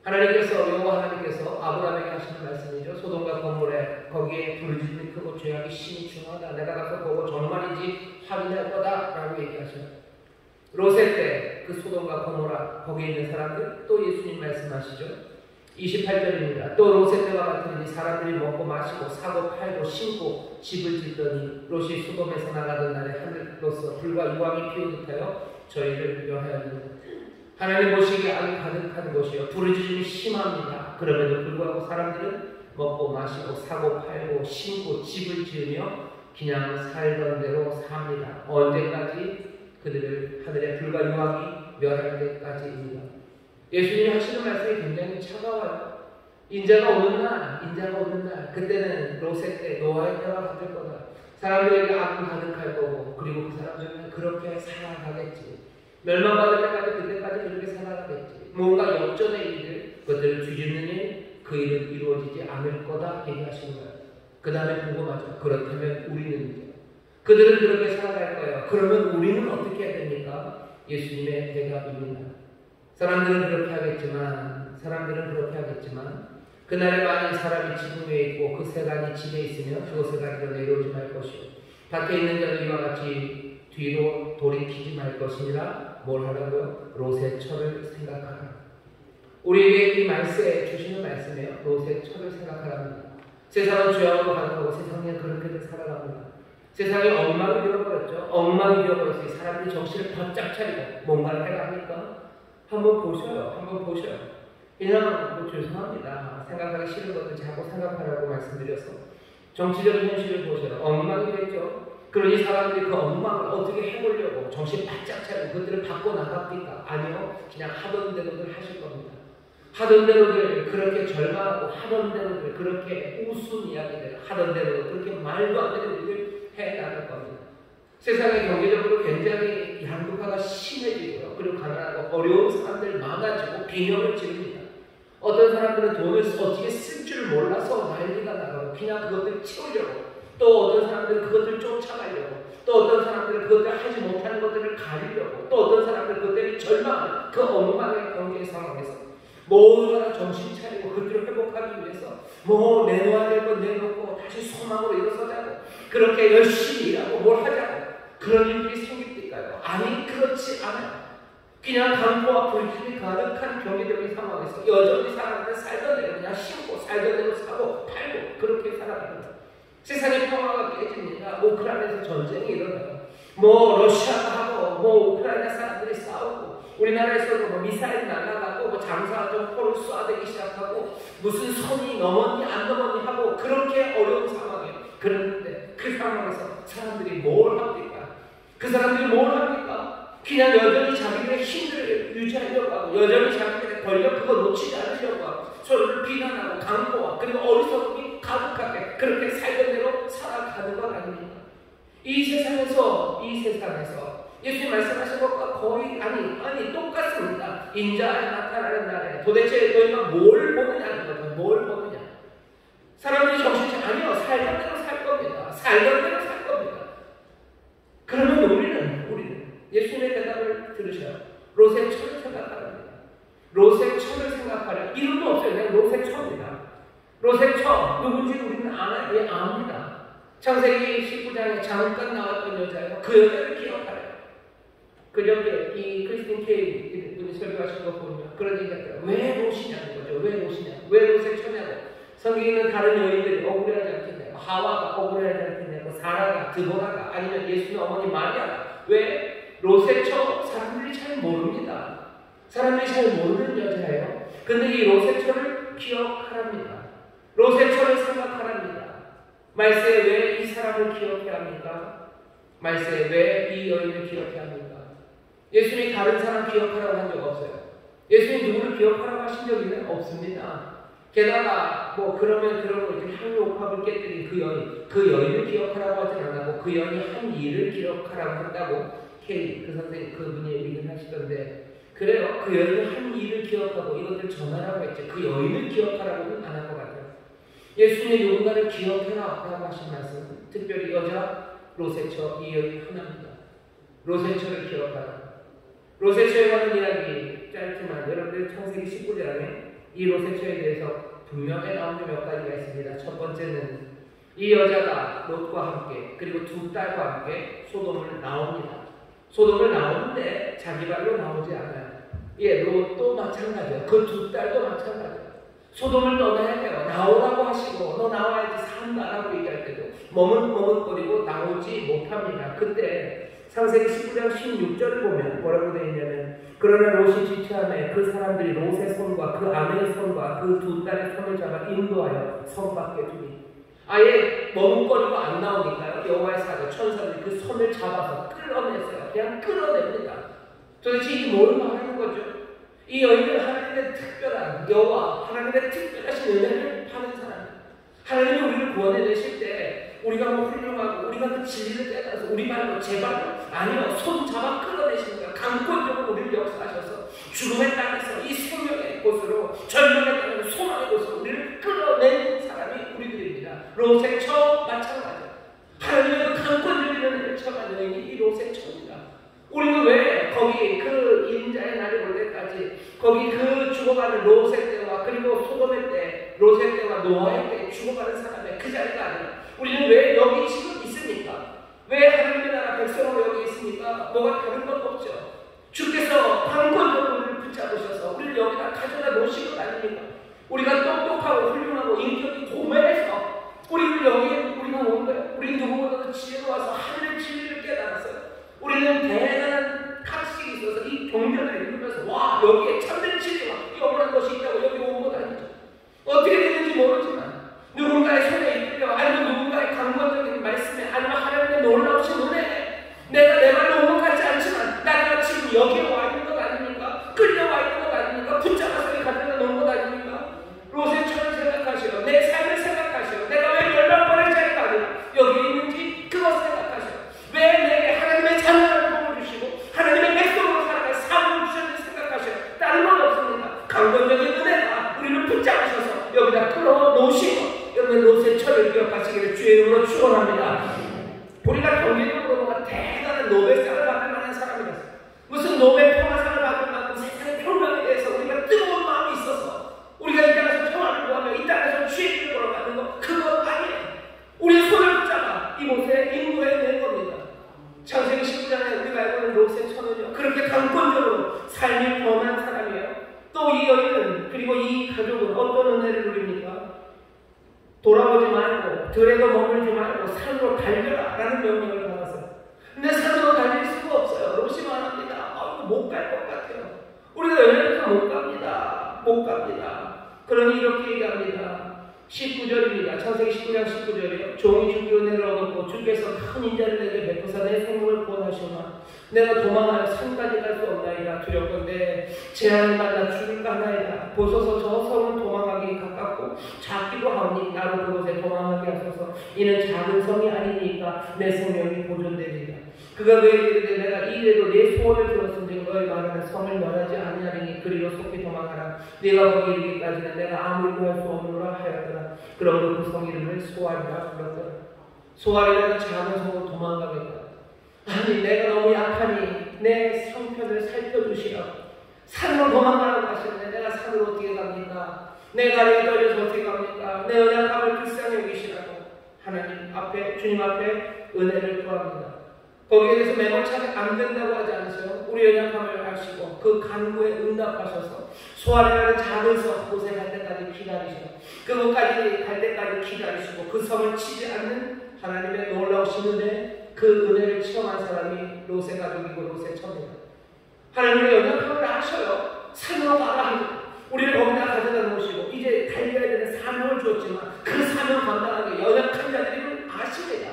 하나님께서 여호와 하나님께서 아브라함에게 하시는 말씀이죠. 소돔과 고모라 거기에 부르짖음이 크고 죄악이 심히 중하다. 내가 가서 보고 정말인지 확인할 거다라고 얘기하셔요. 롯의 때 그 소돔과 고모라 거기에 있는 사람들 또 예수님 말씀하시죠. 28절입니다. 또 롯의 때와 같으니 사람들이 먹고 마시고 사고 팔고 심고 집을 짓더니 롯이 소돔에서 나가던 날에 하늘로서 불과 유황이 피운 듯하여 저희를 멸하였느니라. 하나님 보시기에 악이 가득한 곳이요 부르짖음이 심합니다. 그럼에도 불구하고 사람들은 먹고 마시고 사고 팔고 심고 집을 지으며 그냥 살던 대로 삽니다. 언제까지? 그들을 하늘의 불과 유황이 멸할 때까지입니다. 예수님이 하시는 말씀이 굉장히 차가워요. 인자가 오는 날, 그때는 롯의 때, 노아의 때와 같을 거다. 사람들에게 악은 가득할 거고, 그리고 그 사람들은 그렇게 살아가겠지. 멸망받을 때까지 그때까지 그렇게 살아가겠지. 뭔가 역전의 일들, 그것들을 뒤집는 일, 그 일은 이루어지지 않을 거다 얘기하시는 거예요. 그 다음에 궁금하죠. 그렇다면 우리는요? 그들은 그렇게 살아갈 거예요. 그러면 우리는 어떻게 해야 됩니까? 예수님의 대답입니다. 사람들은 그렇게 하겠지만 그날에 많은 사람이 지붕 위에 있고 그 세간이 집에 있으면 그 세간으로 내려오지 말 것이요 밖에 있는 자는 이와 같이 뒤로 돌이키지 말 것이니라. 뭘 하라고요? 롯의 처를 생각하라. 우리에게 이 말씀에 주시는 말씀이에요. 롯의 처를 생각하랍니다. 세상은 죄악으로 가득하고 세상은 그렇게도 살아갑니다. 세상이 엉망이 되어버렸죠. 엉망이 되어버렸어요. 사람들이 정신을 바짝 차리고 뭔가를 해야 합니까? 한번 보셔요. 그냥 뭐 죄송합니다. 생각하기 싫은 것들 자꾸 생각하라고 말씀드려서 정치적인 현실을 보셔요. 엉망이 됐죠. 그러니 사람들이 그 엉망을 어떻게 해보려고 정신 바짝 차리고 그것들을 바꿔나갑니까? 아니요. 그냥 하던 대로들 하실 겁니다. 하던 대로들 그렇게 절망하고 하던 대로들 그렇게 우스운 이야기들 하던 대로 그렇게 말도 안 되는 일을 해나갈 겁니다. 세상의 경제적으로 굉장히 양극화가 심해지고요. 그리고 가난하고 어려운 사람들 많아지고 빈혈을 지릅니다. 어떤 사람들은 돈을 어떻게 쓸 줄 몰라서 난리가 나고 그냥 그것들 채우려고 또 어떤 사람들은 그것들 쫓아가려고 또 어떤 사람들은 그것들 하지 못하는 것들을 가리려고 또 어떤 사람들은 그것들이 절망하는 그 엉망의 경제 상황에서 모두가 정신 차리고 그들을 회복하기 위해서 뭐 내놓아야 될 건 내놓고 다시 소망으로 일어서자고 그렇게 열심히 일하고 뭘 하자고 그런 일들이 생깁니까요? 아니 그렇지 않아요. 그냥 강포와 불길이 가득한 경제적인 상황에서 여전히 사람들은 살던 대로 그냥 심고 살던 대로 사고 팔고 그렇게 살아갑니다. 세상의 평화가 깨집니다. 우크라이나에서 전쟁이 일어나요. 뭐 러시아가 하고 뭐 우크라이나 사람들이 싸우고 우리나라에서도 뭐 미사일 날아가고 뭐 장사정 포를 쏘아대기 시작하고 무슨 선이 넘었니 안 넘었니 하고 그렇게 어려운 상황이에요. 그런데 그 상황에서 사람들이 뭘 합니까? 그 사람들이 뭘 합니까? 그냥 여전히 자기들의 힘을 유지하려고 하고 여전히 자기들의 권력 그거 놓치지 않으려고 하고 서로를 비난하고 강포하고 그리고 어리석음이 가득하게 그렇게 살던 대로 살아가는 건 아닙니까? 이 세상에서 예수님 말씀하신 것과 거의 아니 똑같습니다. 인자에 나타나는 날에 도대체 너희가 뭘 보느냐는 거죠. 뭘 보느냐. 사람들이 정신이 아니요. 살던 대로 살 겁니다. 살던 대로 살 겁니다. 그러면 우리는 예수님의 대답을 들으셔요. 롯의 처를 생각하랍니다. 롯의 처를 생각하라. 이름도 없어요. 그냥 롯의 처입니다. 롯의 처 누군지 우리는 알아요. 예, 압니다. 창세기 19장에 잠깐 나왔던 여자예요. 그 여자를 기억하래요. 그저께 이 크리스틴 케이 분이 설교하신 거 보면 그런 얘기가 왜 롯이냐는 거죠. 왜 롯의 처냐고. 성경에는 다른 여인들이 억울해하지 않겠냐고. 하와가 억울해하지 않겠냐고. 사라가, 드보라가 아니면 예수님의 어머니 마리아가 왜 롯의 처 사람들이 잘 모릅니다. 사람들이 잘 모르는 여자예요. 근데 이 롯의 처를 기억하랍니다. 롯의 처를 생각하랍니다. 말세에 왜 이 사람을 기억해야 합니까? 말세에 왜 이 여인을 기억해야 합니까? 예수님이 다른 사람 기억하라고 한 적 없어요. 예수님이 누구를 기억하라고 하신 적이 없습니다. 게다가 뭐 그러면 그런 거 이렇게 향유옥합을 깨뜨린 그 여인을 기억하라고 하지 않았고 그 여인이 한 일을 기억하라고 했다고 케이 그 선생님 그분이 얘기를 하시던데 그래요. 그 여인이 한 일을 기억하고 이것들 전하라고 했지 그 여인을 기억하라고는 안 한 것 같아요. 예수님이 누군가를 기억해라라고 하신 말씀 특별히 여자 롯의 처 이 여인 하나입니다. 롯의 처를 기억하라. 롯의 처에 관한 이야기 짧지만 여러분들 창세기 19장에 이 롯의 처에 대해서 분명히 나오는 몇 가지가 있습니다. 첫 번째는 이 여자가 롯과 함께 그리고 두 딸과 함께 소돔을 나옵니다. 소돔을 나오는데 자기 발로 나오지 않아요. 예, 롯도 마찬가지예요. 그 두 딸도 마찬가지예요. 소돔을 떠나야 돼요. 나오라고 하시고 너 나와야지 산다라고 얘기할 때도 머뭇머뭇거리고 나오지 못합니다. 그때 창세기 19장 16절을 보면 뭐라고 되어 있냐면 그러나 롯이 지체함에 그 사람들이 롯의 손과 그 아내의 손과 그 두 딸의 손을 잡아 인도하여 성 밖에 두니 아예 머뭇거리고 안 나오니까요. 여호와의 사자 천사들이 그 손을 잡아서 끌어냈어요. 그냥 끌어냅니다. 도대체 이게 뭘 말하는 거죠? 이 여인은 하나님의 특별한 여호와 하나님의 특별하신 은혜를 받는 사람. 하나님이 우리를 구원해내실 때 우리가 뭐 훌륭하고 우리가 그 진리를 깨달아서 우리 말로 제 말로 아니요 손 잡아 끌어내시는 거예요. 강권적으로 우리를 역사하셔서 죽음의 땅에서 이 생명의 곳으로 절망의 땅에서 소망의 곳으로 우리를 끌어낸 사람이 우리들입니다. 롯의 처 마찬가지예요. 하나님의 그 강권적인 은혜를 처음한 여인이 이 롯의 처입니다. 우리는 왜 거기 그 인자의 날이 올 때까지 거기 그 죽어가는 롯의 때와 그리고 소돔의 때, 롯의 때와 노아의 때 죽어가는 사람의 그 자리가 아니라 우리는 왜 여기 지금 있습니까? 왜 하나님의 나라 백성으로 여기 있습니까? 뭐가 다른 건 없죠. 주께서 강권적으로 우리를 붙잡으셔서 우리를 여기다 가져다 놓으신 것 아닙니까? 우리가 똑똑하고 훌륭하고 인격이 고매해서 우리를 여기에 우리가 온 거예요. 우리 누구보다도 지혜로 와서 하늘의 진리를 깨달았어요. 우리는 대단한 각식이 있어서 이 경전을 읽으면서 와 여기에 참된 진리와 영원한 것이 있다고 여기 온 것 아니죠. 어떻게 되는지 모르지만 누군가의 손에 이끌려 아니면 누군가의 강권적인 말씀에 아니면 하나님의 놀라우신 은혜에 내가 내 말로 온 것 같지 않지만 내가 지금 여기에 와 있는 것 아닙니까? 끌려와 있는 것 아닙니까? 붙잡아서 가져다 놓은 것 아닙니까? 롯의 처를 생각하시오. 내 삶을 생각하시오. 내가 왜 열방벌의 자리가 아니라 여기에 있는지 그것을 생각하시오. 왜 내게 하나님의 자녀를 보여주시고 하나님의 백성으로 살아갈 삶을 주셨는지 생각하시오. 다른 건 없습니다. 강권적인 은혜가 우리를 붙잡으셔서 여기다 끌어놓으시고 여러분 롯의 처를 기억하시기를 주의 이름으로 축원합니다. 우리가 경제적으로 뭔가 대단한 노벨상을 받을 만한 사람이라서 무슨 노벨 평화상을 받을 만한 세상의 평화에 대해서 우리가 뜨거운 마음이 있어서 우리가 이 땅에서 평화를 구하며 이 땅에서 취해를 걸어가는 거 그건 아니에요. 우리의 손을 붙잡아 이곳에 인도해 낸 겁니다. 창세기 19장에 우리가 알고 있는 롯의 처는요 그렇게 강권적으로 삶이 변한 사람이에요. 또 이 여인은 그리고 이 가족은 어떤 은혜를 누립니까? 돌아보지 말고 들에도 머물지 말고 산으로 달려라 라는 명령을 받았어요. 근데 산으로 달릴 수가 없어요. 롯이 말합니다. 못 갈 것 같아요. 우리가 여행해서 못 갑니다. 못 갑니다. 그러니 이렇게 얘기합니다. 19절입니다. 창세기 19장 19절이요. 종이 주께 은혜를 얻었고 주께서 큰 인자를 내게 베푸사 내 생명을 구원하시오나 내가 도망하여 산까지 갈 수 없나이다. 두렵건대 재앙을 만나 죽을까 하나이다. 보소서 저 성은 도망하기 가깝고 작기도 하오니 나로 그곳에 도망하게 하소서. 이는 작은 성이 아니니까 내 생명이 보존되리라. 그가 그에게 이르되 내가 이래로 내 소원을 들었은즉 너희 말하는 성을 멸하지 아니하리니 그리로 속히 도망하라. 네가 거기 이르기까지는 내가 아무리 구할 수 없노라 하였더라. 그러므로 그 성 이름을 소알이라 불렀더라. 소알이라는 작은 성으로 도망가겠다. 아니 내가 너무 약하니 내 형편을 살펴주시라고 산으로 도망가라고 하시는데 내가 산으로 어떻게 갑니까? 내 다리가 떨려서 어떻게 갑니까? 내 연약함을 불쌍히 여기시라고 하나님 앞에 주님 앞에 은혜를 구합니다. 거기에 대해서 매몰차게 안 된다고 하지 않으세요? 우리 연약함을 아시고 그 간구에 응답하셔서 소알이라는 작은 성 곳에 갈 때까지 기다리시고 그곳까지 갈 때까지 기다리시고 그 성을 치지 않는 하나님의 놀라우신 은혜 그 은혜를 체험한 사람이 롯의 가족이고 롯의 처입니다. 하나님의 연약함을 아셔요. 산으로 가라 하고 우리를 거기다 가져다 놓으시고 이제 달려야 되는 사명을 주었지만 그 사명 감당하기 연약한 자들임을 아십니다.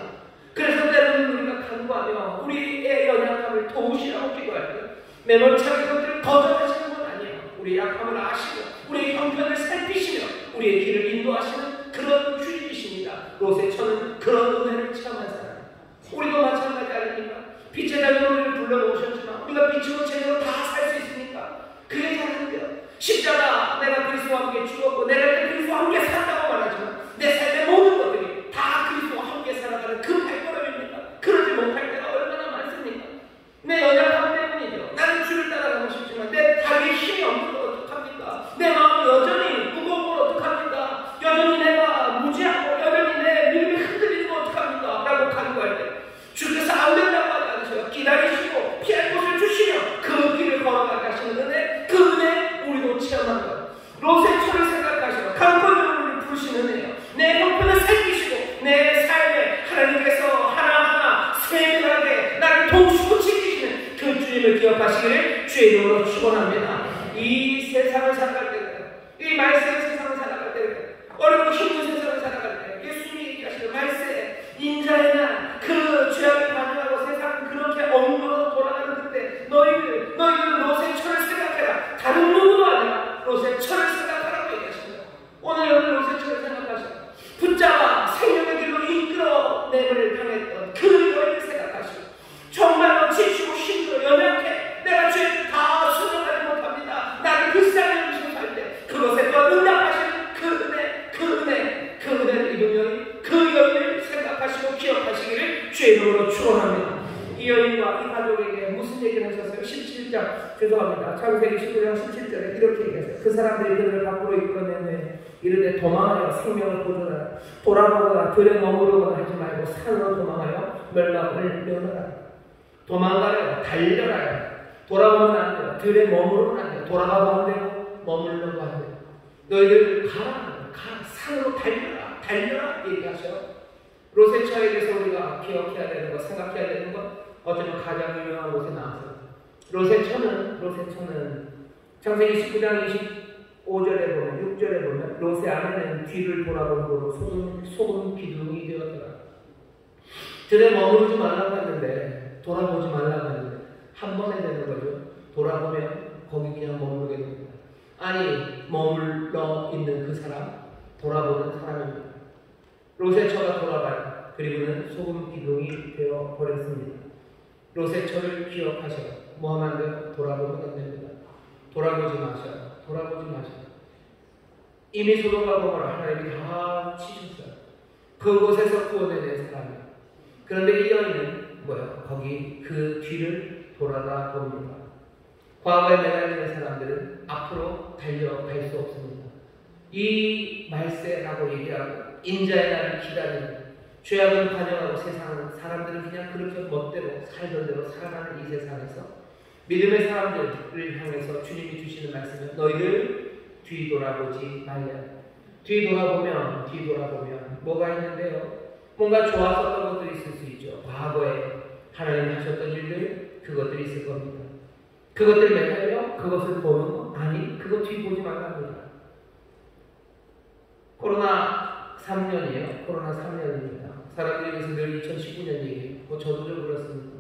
그래서 때로는 우리가 간구하며 우리의 연약함을 도우시라고 기도할 때 매몰차게 그것들을 거절하시는 건 아니에요. 우리의 약함을 아시고 우리의 형편을 살피시며 우리의 길을 인도하시는 그런 주님이십니다. 롯의 처는 그런 은혜를 체험한 사람. 우리도 마찬가지 아닙니까? 빛의 자녀로 우리를 불러놓으셨지만 우리가 빛으로 제대로 다 살 수 있습니까? 그게 다른데요. 십자가 내가 그리스도와 함께 죽었고 내가 그리스도와 함께 산다고 말하지만 내 삶의 모든 것들이 다 그리스도와 함께 살아가는 그 발걸음입니다. 그러지 못할 때가 얼마나 많습니까? 내 연약함 때문이죠. 나는 주를 따라가고 싶지만 내 다리에 힘이 없는 걸 어떡합니까? 내 마음은 여전히 주님을 기억하시기를 주의 이름으로 축원합니다. 이 세상을 살아갈 때, 이 말세의 세상을 살아갈 때, 어렵고 힘든 세상을 살아갈 때 예수님이 얘기하시는 말세 인자의 날, 그 죄악을 반영하고 세상 그렇게 엉망으로 돌아가는 그때 너희들은 롯의 철을 생각해라. 다른 누구도 아니라 롯의 철을 생각하라고 얘기하십니다. 오늘 여러분 롯의 철을 생각하시라. 붙잡아 생명의 길로 이끌어내기를 당했던 그 여인을 생각하시고, 정말로 지치고 힘들어 연약해 내가 죄를 다 수정하지 못합니다. 나를 불쌍히 여기셔서 할 때 그것에 또 응답하시는 그 은혜를 입은 여인, 그 여인을 생각하시고 기억하시기를 주의 이름으로 축원합니다. 이 여인과 이 가족에게 무슨 얘기를 하셨어요? 17장, 죄송합니다. 창세기 19장 17절에 이렇게 얘기했어요. 그 사람들이 그들을 밖으로 이끌어낸 후에 이르되 도망하여 생명을 보존하라. 돌아보거나 들에 머무르거나 하지 말고 산으로 도망하여 멸망을 면하라. 도망가라, 달려라. 돌아보면 안 돼요. 들에 머무르면 안 돼요. 돌아가도 안 되고 머물러도 안 돼요. 너희들 가라. 산으로 달려라 얘기하셔요. 롯의 처에 대해서 우리가 기억해야 되는 것, 생각해야 되는 것, 어쩌면 가장 유명한 곳에 나왔어요. 롯의 처는 창세기 19장 25절에 보면, 6절에 보면 롯의 아내는 뒤를 돌아본 거로 소금 기둥이 되었더라. 들에 머무르지 말라고 했는데, 돌아보지 말라고 했는데 한 번에 되는 거죠. 돌아보면 거기 그냥 머무르게 됩니다. 아니, 머물러 있는 그 사람, 돌아보는 사람입니다. 롯의 처가 돌아가요. 그리고는 소금 기둥이 되어 버렸습니다. 롯의 처를 기억하셔. 뭐하면 안 돼요? 돌아보면 안 됩니다. 돌아보지 마셔요. 이미 소돔과 고모라 하나님이 다 치셨어요. 그곳에서 구원해낸 사람이에요. 그런데 이 여인은 뭐예요? 거기 그 뒤를 돌아다 봅니다. 과거에 매달리는 사람들은 앞으로 달려갈 수 없습니다. 이 말세라고 얘기하고 인자의 날을 기다리는, 죄악을 반영하고 세상은 사람들은 그냥 그렇게 멋대로 살던 대로 살아가는 이 세상에서 믿음의 사람들을 향해서 주님이 주시는 말씀은 너희들 뒤돌아보지 말라. 뒤돌아보면 뭐가 있는데요? 뭔가 좋았었던 것들이 있을 수 있죠. 과거에 하나님이 하셨던 일들, 그것들이 있을 겁니다. 그것들 매달려 그것을 보는 거? 아니, 그거 뒤보지 말랍니다. 코로나 3년입니다. 사람들이 그래서 늘 2019년 얘기해요. 저도 좀 그렇습니다.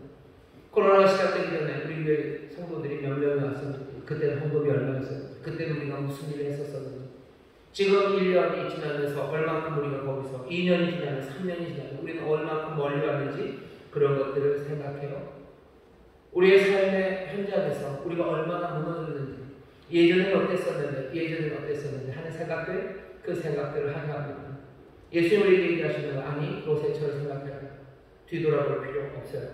코로나가 시작되기 전에 우리 교회 성도들이 몇 명이 왔었는지, 그때는 헌금이 얼마였어요? 그때는 우리가 무슨 일을 했었었는지, 지금 1년이 지나면서 얼마큼 우리가 거기서 2년이 지나면 3년이 지나면 우리가 얼마큼 멀리 왔는지 그런 것들을 생각해요. 우리의 삶의 현장에서 우리가 얼마나 무너졌는지, 예전에는 어땠었는데 하는 생각들, 그 생각들을 하게 합니다. 예수님 우리에게 얘기하시는 거, 아니 롯의 처를 생각해라. 뒤돌아볼 필요 없어요.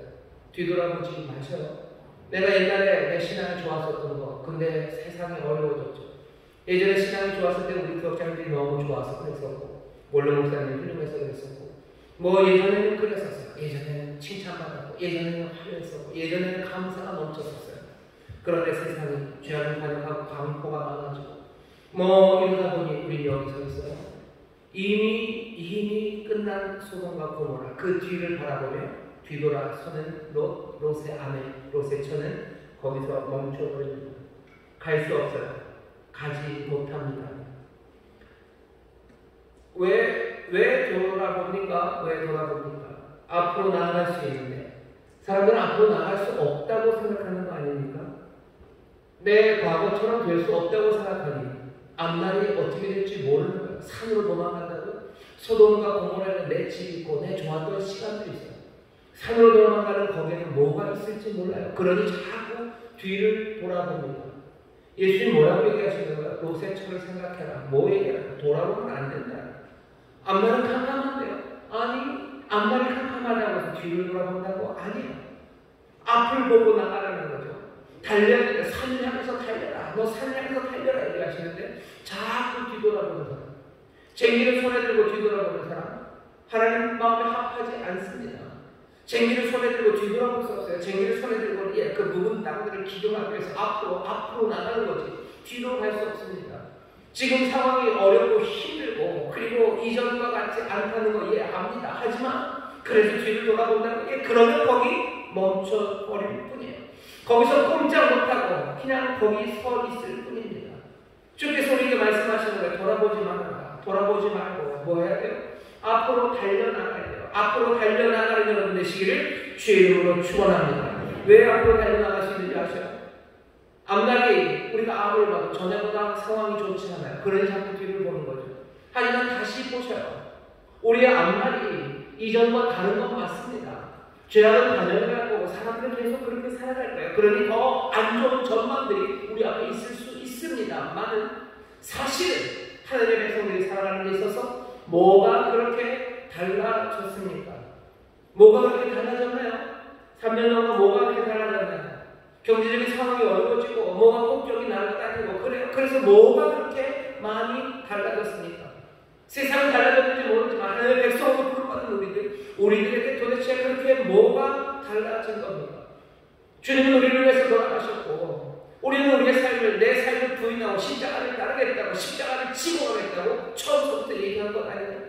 뒤돌아보지 마셔요. 내가 옛날에 내 신앙이 좋았었던 거, 근데 세상이 어려워졌죠. 예전에 신앙이 좋았을 때 우리 교역장들이 너무 좋아서 그랬었고, 원래 목사님 훌륭해서 그랬었고, 예전에는 그랬었어요. 예전에는 칭찬받았고, 예전에는 화려했었고, 예전에는 감사가 넘쳤었어요. 그런데 세상이 죄악을 반영하고 광포가 많아지고 이러다 보니 우리 여기 서 있어요. 이미 끝난 소돔과 고모라, 그 뒤를 바라보며 뒤돌아서는 롯의 아내, 롯의 처는 거기서 멈춰버립니다. 갈 수 없어요. 가지 못합니다. 왜 돌아봅니까? 앞으로 나아갈 수 있는데 사람들은 앞으로 나아갈 수 없다고 생각하는 거 아닙니까? 내 과거처럼 될 수 없다고 생각하니 앞날이 어떻게 될지 모르는 거예요. 산으로 도망간다고? 소돔과 고모라는 내 집이 있고 내 좋았던 시간도 있어요. 산으로 도망가는 거기에는 뭐가 있을지 몰라요. 그러니 자꾸 뒤를 돌아봅니다. 예수님 뭐라고 얘기하시는 거예요? 롯의 처를 생각해라. 뭐 얘기하라? 돌아보면 안 된다. 앞날은 캄캄한데요? 아니, 앞날이 캄캄하다고 해서 뒤를 돌아본다고? 아니에요. 앞을 보고 나가라는 거죠. 달려야 돼. 산을 향해서 달려라. 너 산을 향해서 달려라. 얘기하시는데 자꾸 뒤돌아보는 사람, 쟁기를 손에 들고 뒤돌아보는 사람, 하나님 마음에 합하지 않습니다. 쟁기를 손에 들고 뒤돌아볼 수 없어요. 쟁기를 손에 들고 그 묵은 땅들을 기둥하기 위해서 앞으로 나가는 거지 뒤로 갈 수 없습니다. 지금 상황이 어렵고 힘들고 그리고 이전과 같지 않다는 거 이해합니다. 하지만 그래서 뒤를 돌아본다는 게, 그러면 거기 멈춰버릴 뿐이에요. 거기서 꼼짝 못하고 그냥 거기 서 있을 뿐입니다. 주께서 우리에게 말씀하시는 거예요. 돌아보지 말아라. 돌아보지 말고 뭐 해야 돼요? 앞으로 달려나가야 돼요. 앞으로 달려나가는 여러분 되시기를 주의 이름으로 축원합니다. 왜 앞으로 달려나갈 수 있는지 아셔요? 앞날이 우리가 앞을 봐도 전에보다 상황이 좋지 않아요. 그러니 자꾸 뒤를 보는 거죠. 하지만 다시 보셔요. 우리의 앞날이 이전과 다른 건 맞습니다. 죄악은 단연할 거고 사람들은 계속 그렇게 살아갈 거예요. 그러니 더 안 좋은 전망들이 우리 앞에 있을 수 있습니다만은 사실은 하나님의 백성들이 살아가는 데 있어서 뭐가 그렇게 달라졌습니까? 뭐가 그렇게 달라졌나요? 3년 동안 뭐가 그렇게 달라졌나요? 경제적인 상황이 어려워지고 뭐가 폭격이 날아다니고 그래요. 그래서 뭐가 그렇게 많이 달라졌습니까? 세상은 달라졌는지 모르지만 하나님의 백성으로 부름받은 우리들에게 도대체 그렇게 뭐가 달라진 겁니까? 주님은 우리를 위해서 돌아가셨고 우리는 우리의 삶을 내 삶을 부인하고 십자가를 따르겠다고 십자가를 지고 가겠다고 처음부터 얘기한 것 아니에요?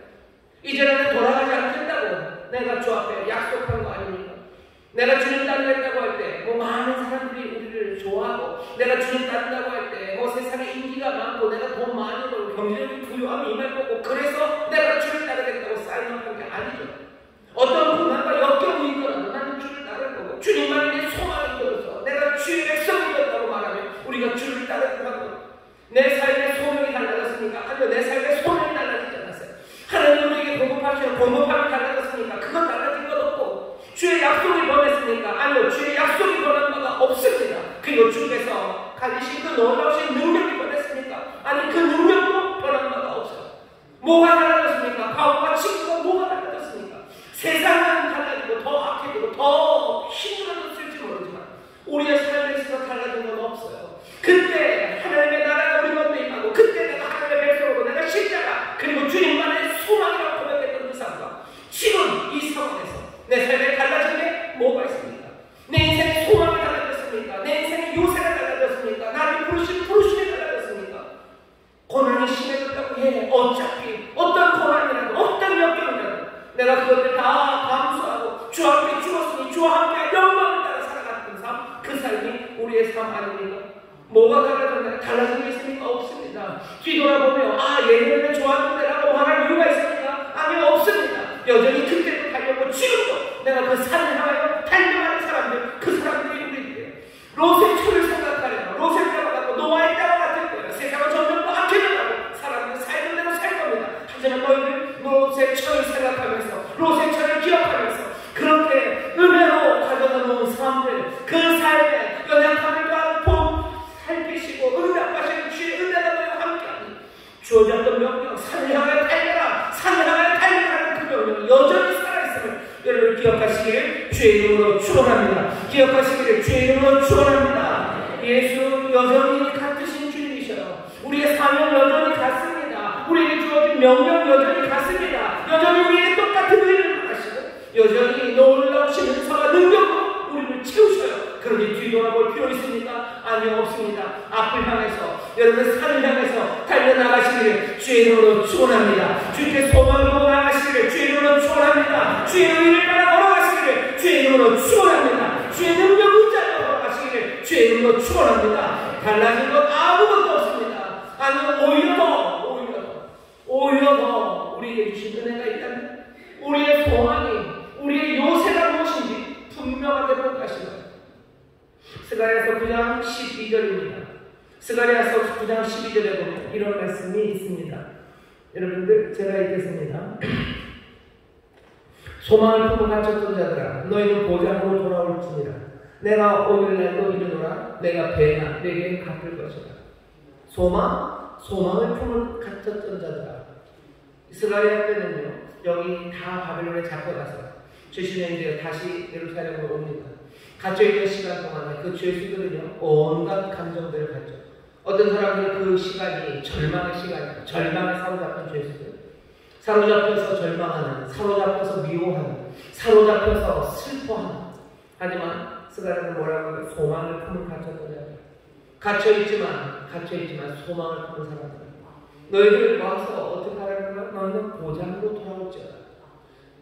이제는 돌아가지 않겠다고 내가 주 앞에 약속한 거 아닙니까? 내가 주님 따르겠다고 할 때 뭐 많은 사람들이 우리를 좋아하고 내가 주님 따른다고 할 때 뭐 세상에 인기가 많고 내가 돈 많이 벌고 경제적인 부유함이 임할 거고 그래서 내가 주를 따르겠다고 사인한 게 아니죠. 어떤 고난과 역경이 있더라도 나는 주를 따를 거고 주님만이 내 소망이 되어서 내가 주의 백성이 되었다고 말하면 우리가 주를 따르겠다고 내 삶의 소명이 달라졌습니까? 아니면 내 삶의 소명이 달라지지 않았어요. 하나님 우리에게 공급하시는 공급함이 달라졌습니까? 그건 달라진 것 없고 주의 약속이 변했습니까? 아니요, 주의 약속이 변한 바가 없습니다. 그리고 주께서 가지신 그 놀라우신 능력이 변했습니까? 아니 그 능력도 변한 바가 없어요. 뭐가 달라졌습니까? 과거와 지금과 뭐가 달라졌습니까? 세상은 달라지고 더 악해지고 더 힘들어졌을지 모르지만 우리의 삶에 있어서 달라진 건 없어요. 그때 하나님의 나라가 우리 가운데 임하고 그때 내가 하나님의 백성으로 내가 십자가 그리고 주님만의 소망이라고 고백했던 그 삶과 지금 이 상황에서 내 삶에 달라진 게 뭐가 있습니까? 내 인생의 소망이 달라졌습니까? 내 인생의 요새가 달라졌습니까? 나를 부르심이 달라졌습니까? 고난이 심해졌다고 해. 어차피 어떤 고난이라도 어떤 역경이라도 내가 그것을 다 감수하고 주와 함께 죽었으니 주와 함께 영광을 따라 살아갔던 삶, 그 삶이 우리의 삶 아닙니까? 뭐가 달라졌나요? 달라진 게 있습니까? 없습니다. 뒤돌아보며 예전에 좋았는데 라고 말할 이유가 있습니까? 아니요, 없습니다. 여전히 그때도 달려고 지금도 내가 그 산을 향하여 달려가는 사람들, 그 사람들이 우리들이에요. 롯의 철을 생각하려면 롯의 때와 같고 노아의 때와 같을 거예요. 세상은 점점 더 악해져가고 사람들은 살던 대로 살 겁니다. 하지만 너희들 롯의 철을 생각하면서 롯의 철을 기억하면서 그렇게 은혜로 가져다 사람들 그 삶에 연약함을 않고 살피시고 응답하시는 주의 은혜가 너희와 함께하니 주어졌던 명령 산을 향하여 달려라 산을 향하여 달려라는 그 명령이 여전히 살아있음을 여러분 기억하시기를 주의 이름으로 축원합니다. 기억하시기를 주의 이름으로 축원합니다. 예수 여전히 같으신 주님이셔요. 우리의 사명 여전히 같습니다. 우리에게 주어진 명령 여전히 같습니다. 여전히 우리에게 똑같은 일을 하시고 여전히 놀라우신 은사와 능력으로 우리를 채우셔요. 그러니 뒤돌아볼 필요 있습니까? 아니요, 없습니다. 앞을 향해서 여러분 산을 향해서 달려나가시기를 주의 이름으로 축원합니다. 주께 소망을 보고 나가시기를 주의 이름으로 축원합니다. 주의 의를 따라 걸어가시기를 주의 이름으로 축원합니다. 주의 능력 의자로 걸어가시기를 주의 이름으로 축원합니다. 달라진 것 아무것도 없습니다. 아니 오히려 더 우리에게 주신 은혜가 있다면 우리의 소망이 우리의 요새가 무엇인지 분명하게 보여주시는 스가랴서 9장 12절입니다. 스가랴서 9장 12절에 보면 이런 말씀이 있습니다. 여러분들 제가 읽겠습니다. 소망을 품어 갖췄던 자들아 너희는 보장으로 돌아올지니라. 내가 오늘날도 이르노라. 내가 배나 내게 갚을 것이라. 소망을 품어 갖췄던 자들아. 스가랴 때는요 여기 다 바벨론에 잡혀가서 주시면 이제 다시 예루살렘으로 옵니다. 갇혀있는 시간 동안에 그 죄수들은요 온갖 감정들을 갖죠. 어떤 사람들은 그 시간이 절망의 시간이에요. 절망에 사로잡힌 죄수들, 사로잡혀서 절망하는, 사로잡혀서 미워하는, 사로잡혀서 슬퍼하는. 하지만 스가랴는 뭐라고 하면 소망을 품은 갇혔던 자들, 갇혀있지만 소망을 품은 사람들. 너희들 와서 어떻게 하라는 거야? 너희는 고장으로 돌아올지어다.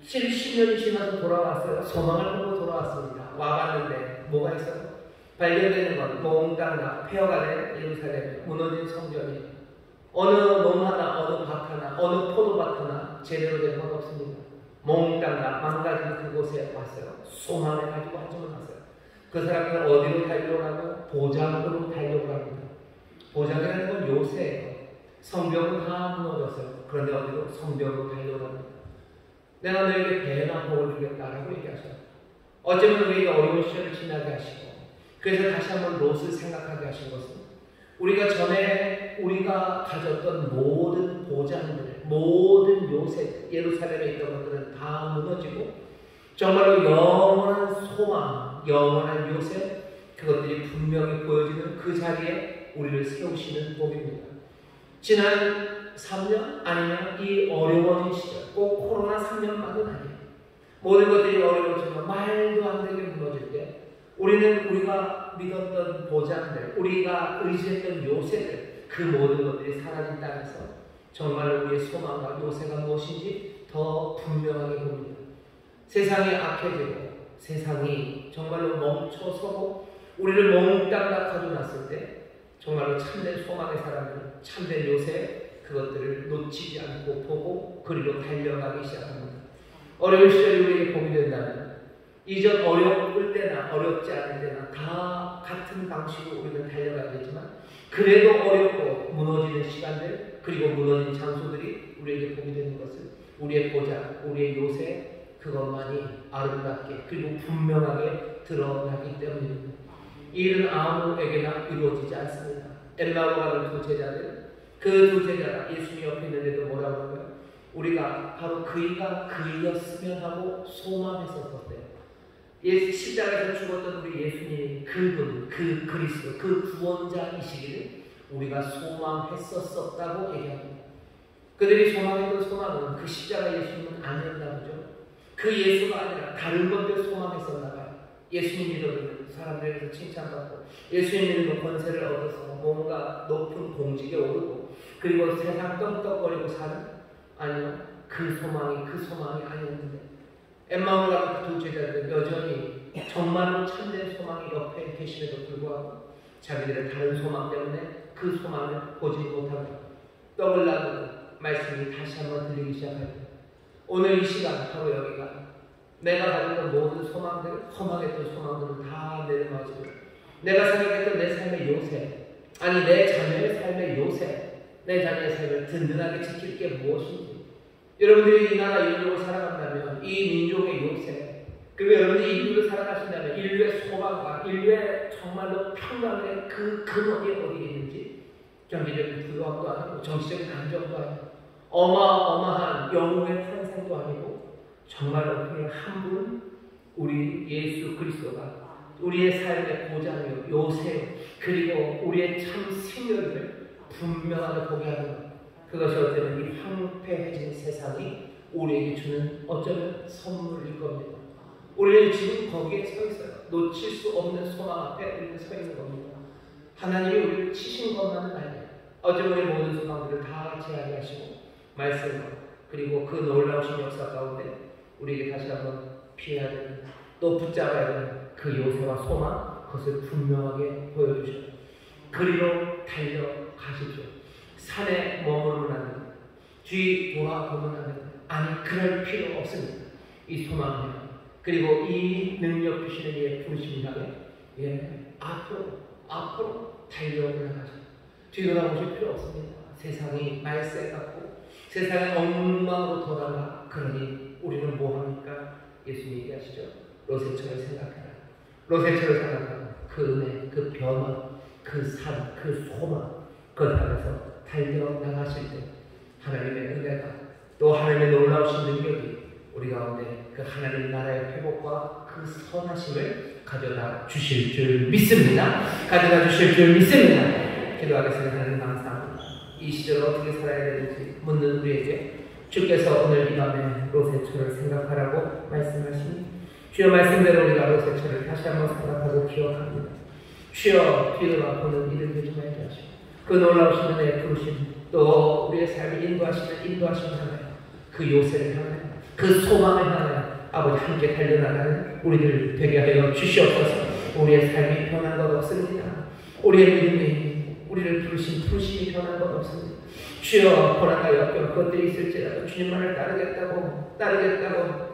70년이 지나서 돌아왔어요. 소망을 보고 돌아왔습니다. 와봤는데 뭐가 있어요? 발견되는 건 몽땅 폐허가 된 예루살렘, 무너진 성전이 어느 논 하나, 어느 밭 하나, 어느 포도밭 하나 제대로 된 건 없습니다. 몽땅 망가진 그곳에 왔어요. 소망을 가지고 하지만 왔어요. 그 사람들은 어디로 달려가고? 보장으로 달려갑니다. 보장이라는 건 요새예요. 성벽은 다 무너졌어요. 그런데 어디로? 성벽으로 달려갑니다. 내가 너에게 배나 복을 주겠다라고 얘기하셔요. 어쩌면 우리에게 어려운 시절을 지나게 하시고, 그래서 다시 한번 롯을 생각하게 하신 것은 우리가 전에 우리가 가졌던 모든 보장들, 모든 요새, 예루살렘에 있던 것들은 다 무너지고 정말로 영원한 소망, 영원한 요새, 그것들이 분명히 보여지는 그 자리에 우리를 세우시는 복입니다. 지난 3년 아니면 이 어려워진 시절, 꼭 코로나 3년만은 아니에요. 모든 것들이 어려워지면 말도 안 되게 무너질 때 우리가 믿었던 보장들, 우리가 의지했던 요새들, 그 모든 것들이 사라진 땅에서 정말로 우리의 소망과 요새가 무엇인지 더 분명하게 봅니다. 세상이 악해지고 세상이 정말로 멈춰서고 우리를 몽땅 가져놨을 때 정말로 참된 소망의 사람들은 참된 요새 그것들을 놓치지 않고 보고 그리로 달려가기 시작합니다. 어려운 시절이 우리에게 복이 된다면 이전 어려울 때나 어렵지 않을 때나 다 같은 방식으로 우리는 달려가야겠지만 그래도 어렵고 무너지는 시간들 그리고 무너진 장소들이 우리에게 복이 되는 것은 우리의 보장, 우리의 요새 그것만이 아름답게 그리고 분명하게 드러나기 때문입니다. 이 일은 아무에게나 이루어지지 않습니다. 엠마오로 가는 두 제자들, 그 두 제자가 예수님 옆에 있는데도 뭐라고 하고요? 우리가 바로 그이가 그이였으면 하고 소망했었대요. 십자가에서 죽었던 우리 예수님, 그분, 그 그리스도, 그 구원자이시기를 우리가 소망했었다고 얘기합니다. 그들이 소망했던 소망은 그 십자가 예수님은 아니었나 보죠. 그 예수가 아니라 다른 것들 소망했었나 봐요. 예수님 믿어도 사람들에게서 칭찬받고 예수님 믿는 권세를 얻어서 뭔가 높은 공직에 오르고 그리고 세상 떡떡거리고 사는 아니요 그 소망이 아니었는데 엠마오로 가는 그 두 제자들은 여전히 정말로 참된 소망이 옆에 계심에도 불구하고 자기들의 다른 소망 때문에 그 소망을 보지 못하고 떡을 나누고 말씀이 다시 한번 들리기 시작합니다. 오늘 이 시간 바로 여기가 내가 가졌던 모든 소망들, 허망했던 소망들은 다 내려놓아지고 내가 생각했던 내 삶의 요새, 아니 내 자녀의 삶의 요새, 내 자녀의 삶을 든든하게 지킬 게 무엇인지 여러분들이 이 나라 인류를 살아간다면 이 민족의 요새 그리고 여러분들이 인류를 살아가신다면 인류의 소망과 인류의 정말로 평강의 그 근원이 어디에 있는지 경제적인 부유함도 아니고 정치적인 안정도 아니고 어마어마한 영웅의 탄생도 아니고 정말로 그냥 한 분 우리 예수 그리스도가 우리의 삶의 보장이요 요새 그리고 우리의 참 생명을 분명하게 보게 하는 것 그것이 어쩌면 이 황폐해진 세상이 우리에게 주는 어쩌면 선물일 겁니다. 우리는 지금 거기에 서 있어요. 놓칠 수 없는 소망 앞에 우리는 서 있는 겁니다. 하나님이 우리를 치신 것만은 아니에요. 어쩌면 우리 모든 소망들을 다 제하게 하시고 말씀과 그리고 그 놀라우신 역사 가운데 우리에게 다시 한번 피해야 되는 또 붙잡아야 되는 그 요새와 소망 그것을 분명하게 보여주셔. 그리로 달려가십시오. 산에 머무르면 안 됩니다. 뒤 돌아보면 안 됩니다. 아니 그럴 필요 없습니다. 이 소망을 그리고 이 능력 주시는 이의 부르심을 향해 앞으로 달려올라가십시오. 뒤돌아보실 필요 없습니다. 세상이 말세 같고 세상의 엉망으로 돌아가 그러니 우리는 뭐합니까? 예수님 얘기하시죠. 롯의처를 생각해라. 롯의처를 생각하라. 그 은혜, 그 변화, 그 삶, 그 소망 그것 안에서 달려나가실 때 하나님의 은혜가 또 하나님의 놀라우신 능력이 우리 가운데 그 하나님 나라의 회복과 그 선하심을 가져다 주실 줄 믿습니다. 가져다 주실 줄 믿습니다. 기도하겠습니다. 하나님 감사합니다. 이 시절 어떻게 살아야 되는지 묻는 우리에게 주께서 오늘 이 밤에 롯의처를 생각하라고 말씀하시니 주여 말씀대로 우리가 롯의처를 다시 한번 생각하고 기억합니다. 주여 뒤돌아보는 일을 되지 말게 하시고 그 놀라우신 은혜의 부르심 또 우리의 삶을 인도하시는 하나님 그 요새를 향하여 그 소망을 향하여 아버지 함께 달려나가는 우리들 되게 하여 주시옵소서. 우리의 삶이 변한 것 없습니다. 우리의 믿음이 우리를 부르심이 변한 것 없습니다. 주여 고난과 역경 그것들이 있을지라도 주님만을 따르겠다고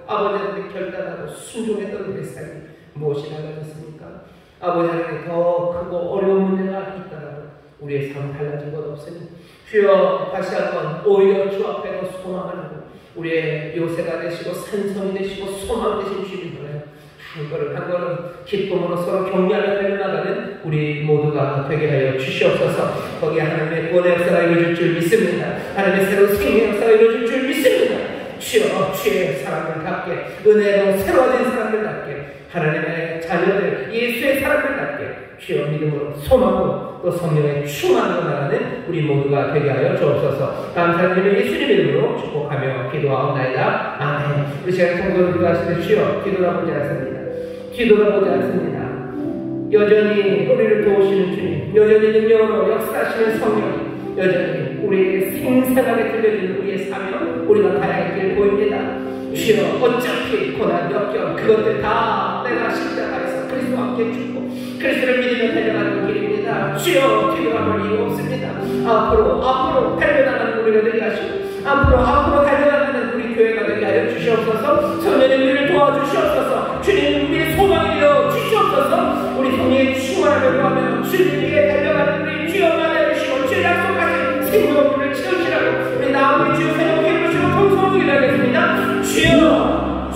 아버지 하나님께 결단하고 순종했던 우리의 삶이 무엇이 달라졌습니까? 아버지 하나님 더 크고 어려운 문제가 있더라도 우리의 삶은 달라진 것 없으니 주여 다시 한번 오히려 주 앞에로 소망하고 우리의 요새가 되시고 산성이 되시고 소망 되신 주님을 한 걸음 기쁨으로 서로 격려하며 달려나가는 우리 모두가 되게 하여 주시옵소서. 거기에 하나님의 구원의 역사가 이루어질 줄 믿습니다. 하나님의 새로운 생명의 역사가 이루어질 줄 믿습니다. 주여 주의 사람들답게 은혜로 새로워진 사람들답게 하나님의 자녀들 예수의 사람들답게 주여 믿음으로 소망으로 또 성령의 충만으로 나가는 우리 모두가 되게 하여 주옵소서. 감사드리며 예수님 이름으로 축복하며 기도하옵나이다. 아멘. 우리 시간에 통곡을 기도하시되 주여 기도가 보지 않습니다. 여전히 우리를 도우시는 주님, 여전히 능력으로 역사하시는 성령, 여전히 우리에게 생생하게 들려주는 우리의 사명, 우리가 가야 할 길 보입니다. 주여 어차피 고난, 역경 그것들 다 내가 십자가에서 그리스도와 함께 죽고 그리스도를 믿으며 달려가는 길입니다. 주여 기도함을 이유 없습니다. 앞으로 달려나가는 우리가 되게 하시고 앞으로 달려나가는 우리 교회가 되게 하여 주시옵소서. 성령님 우리를 도와주시옵소서. 주님 우리의 소망이 되어 주시옵소서. 우리 성령의 충만함을 구하며 주님께 달려가는 우리 주여만 해주시고 주의 약속하신 생명을 채우시라고 우리 나오는 주여 새롭게 해주시고 통성하게 하겠습니다. 주여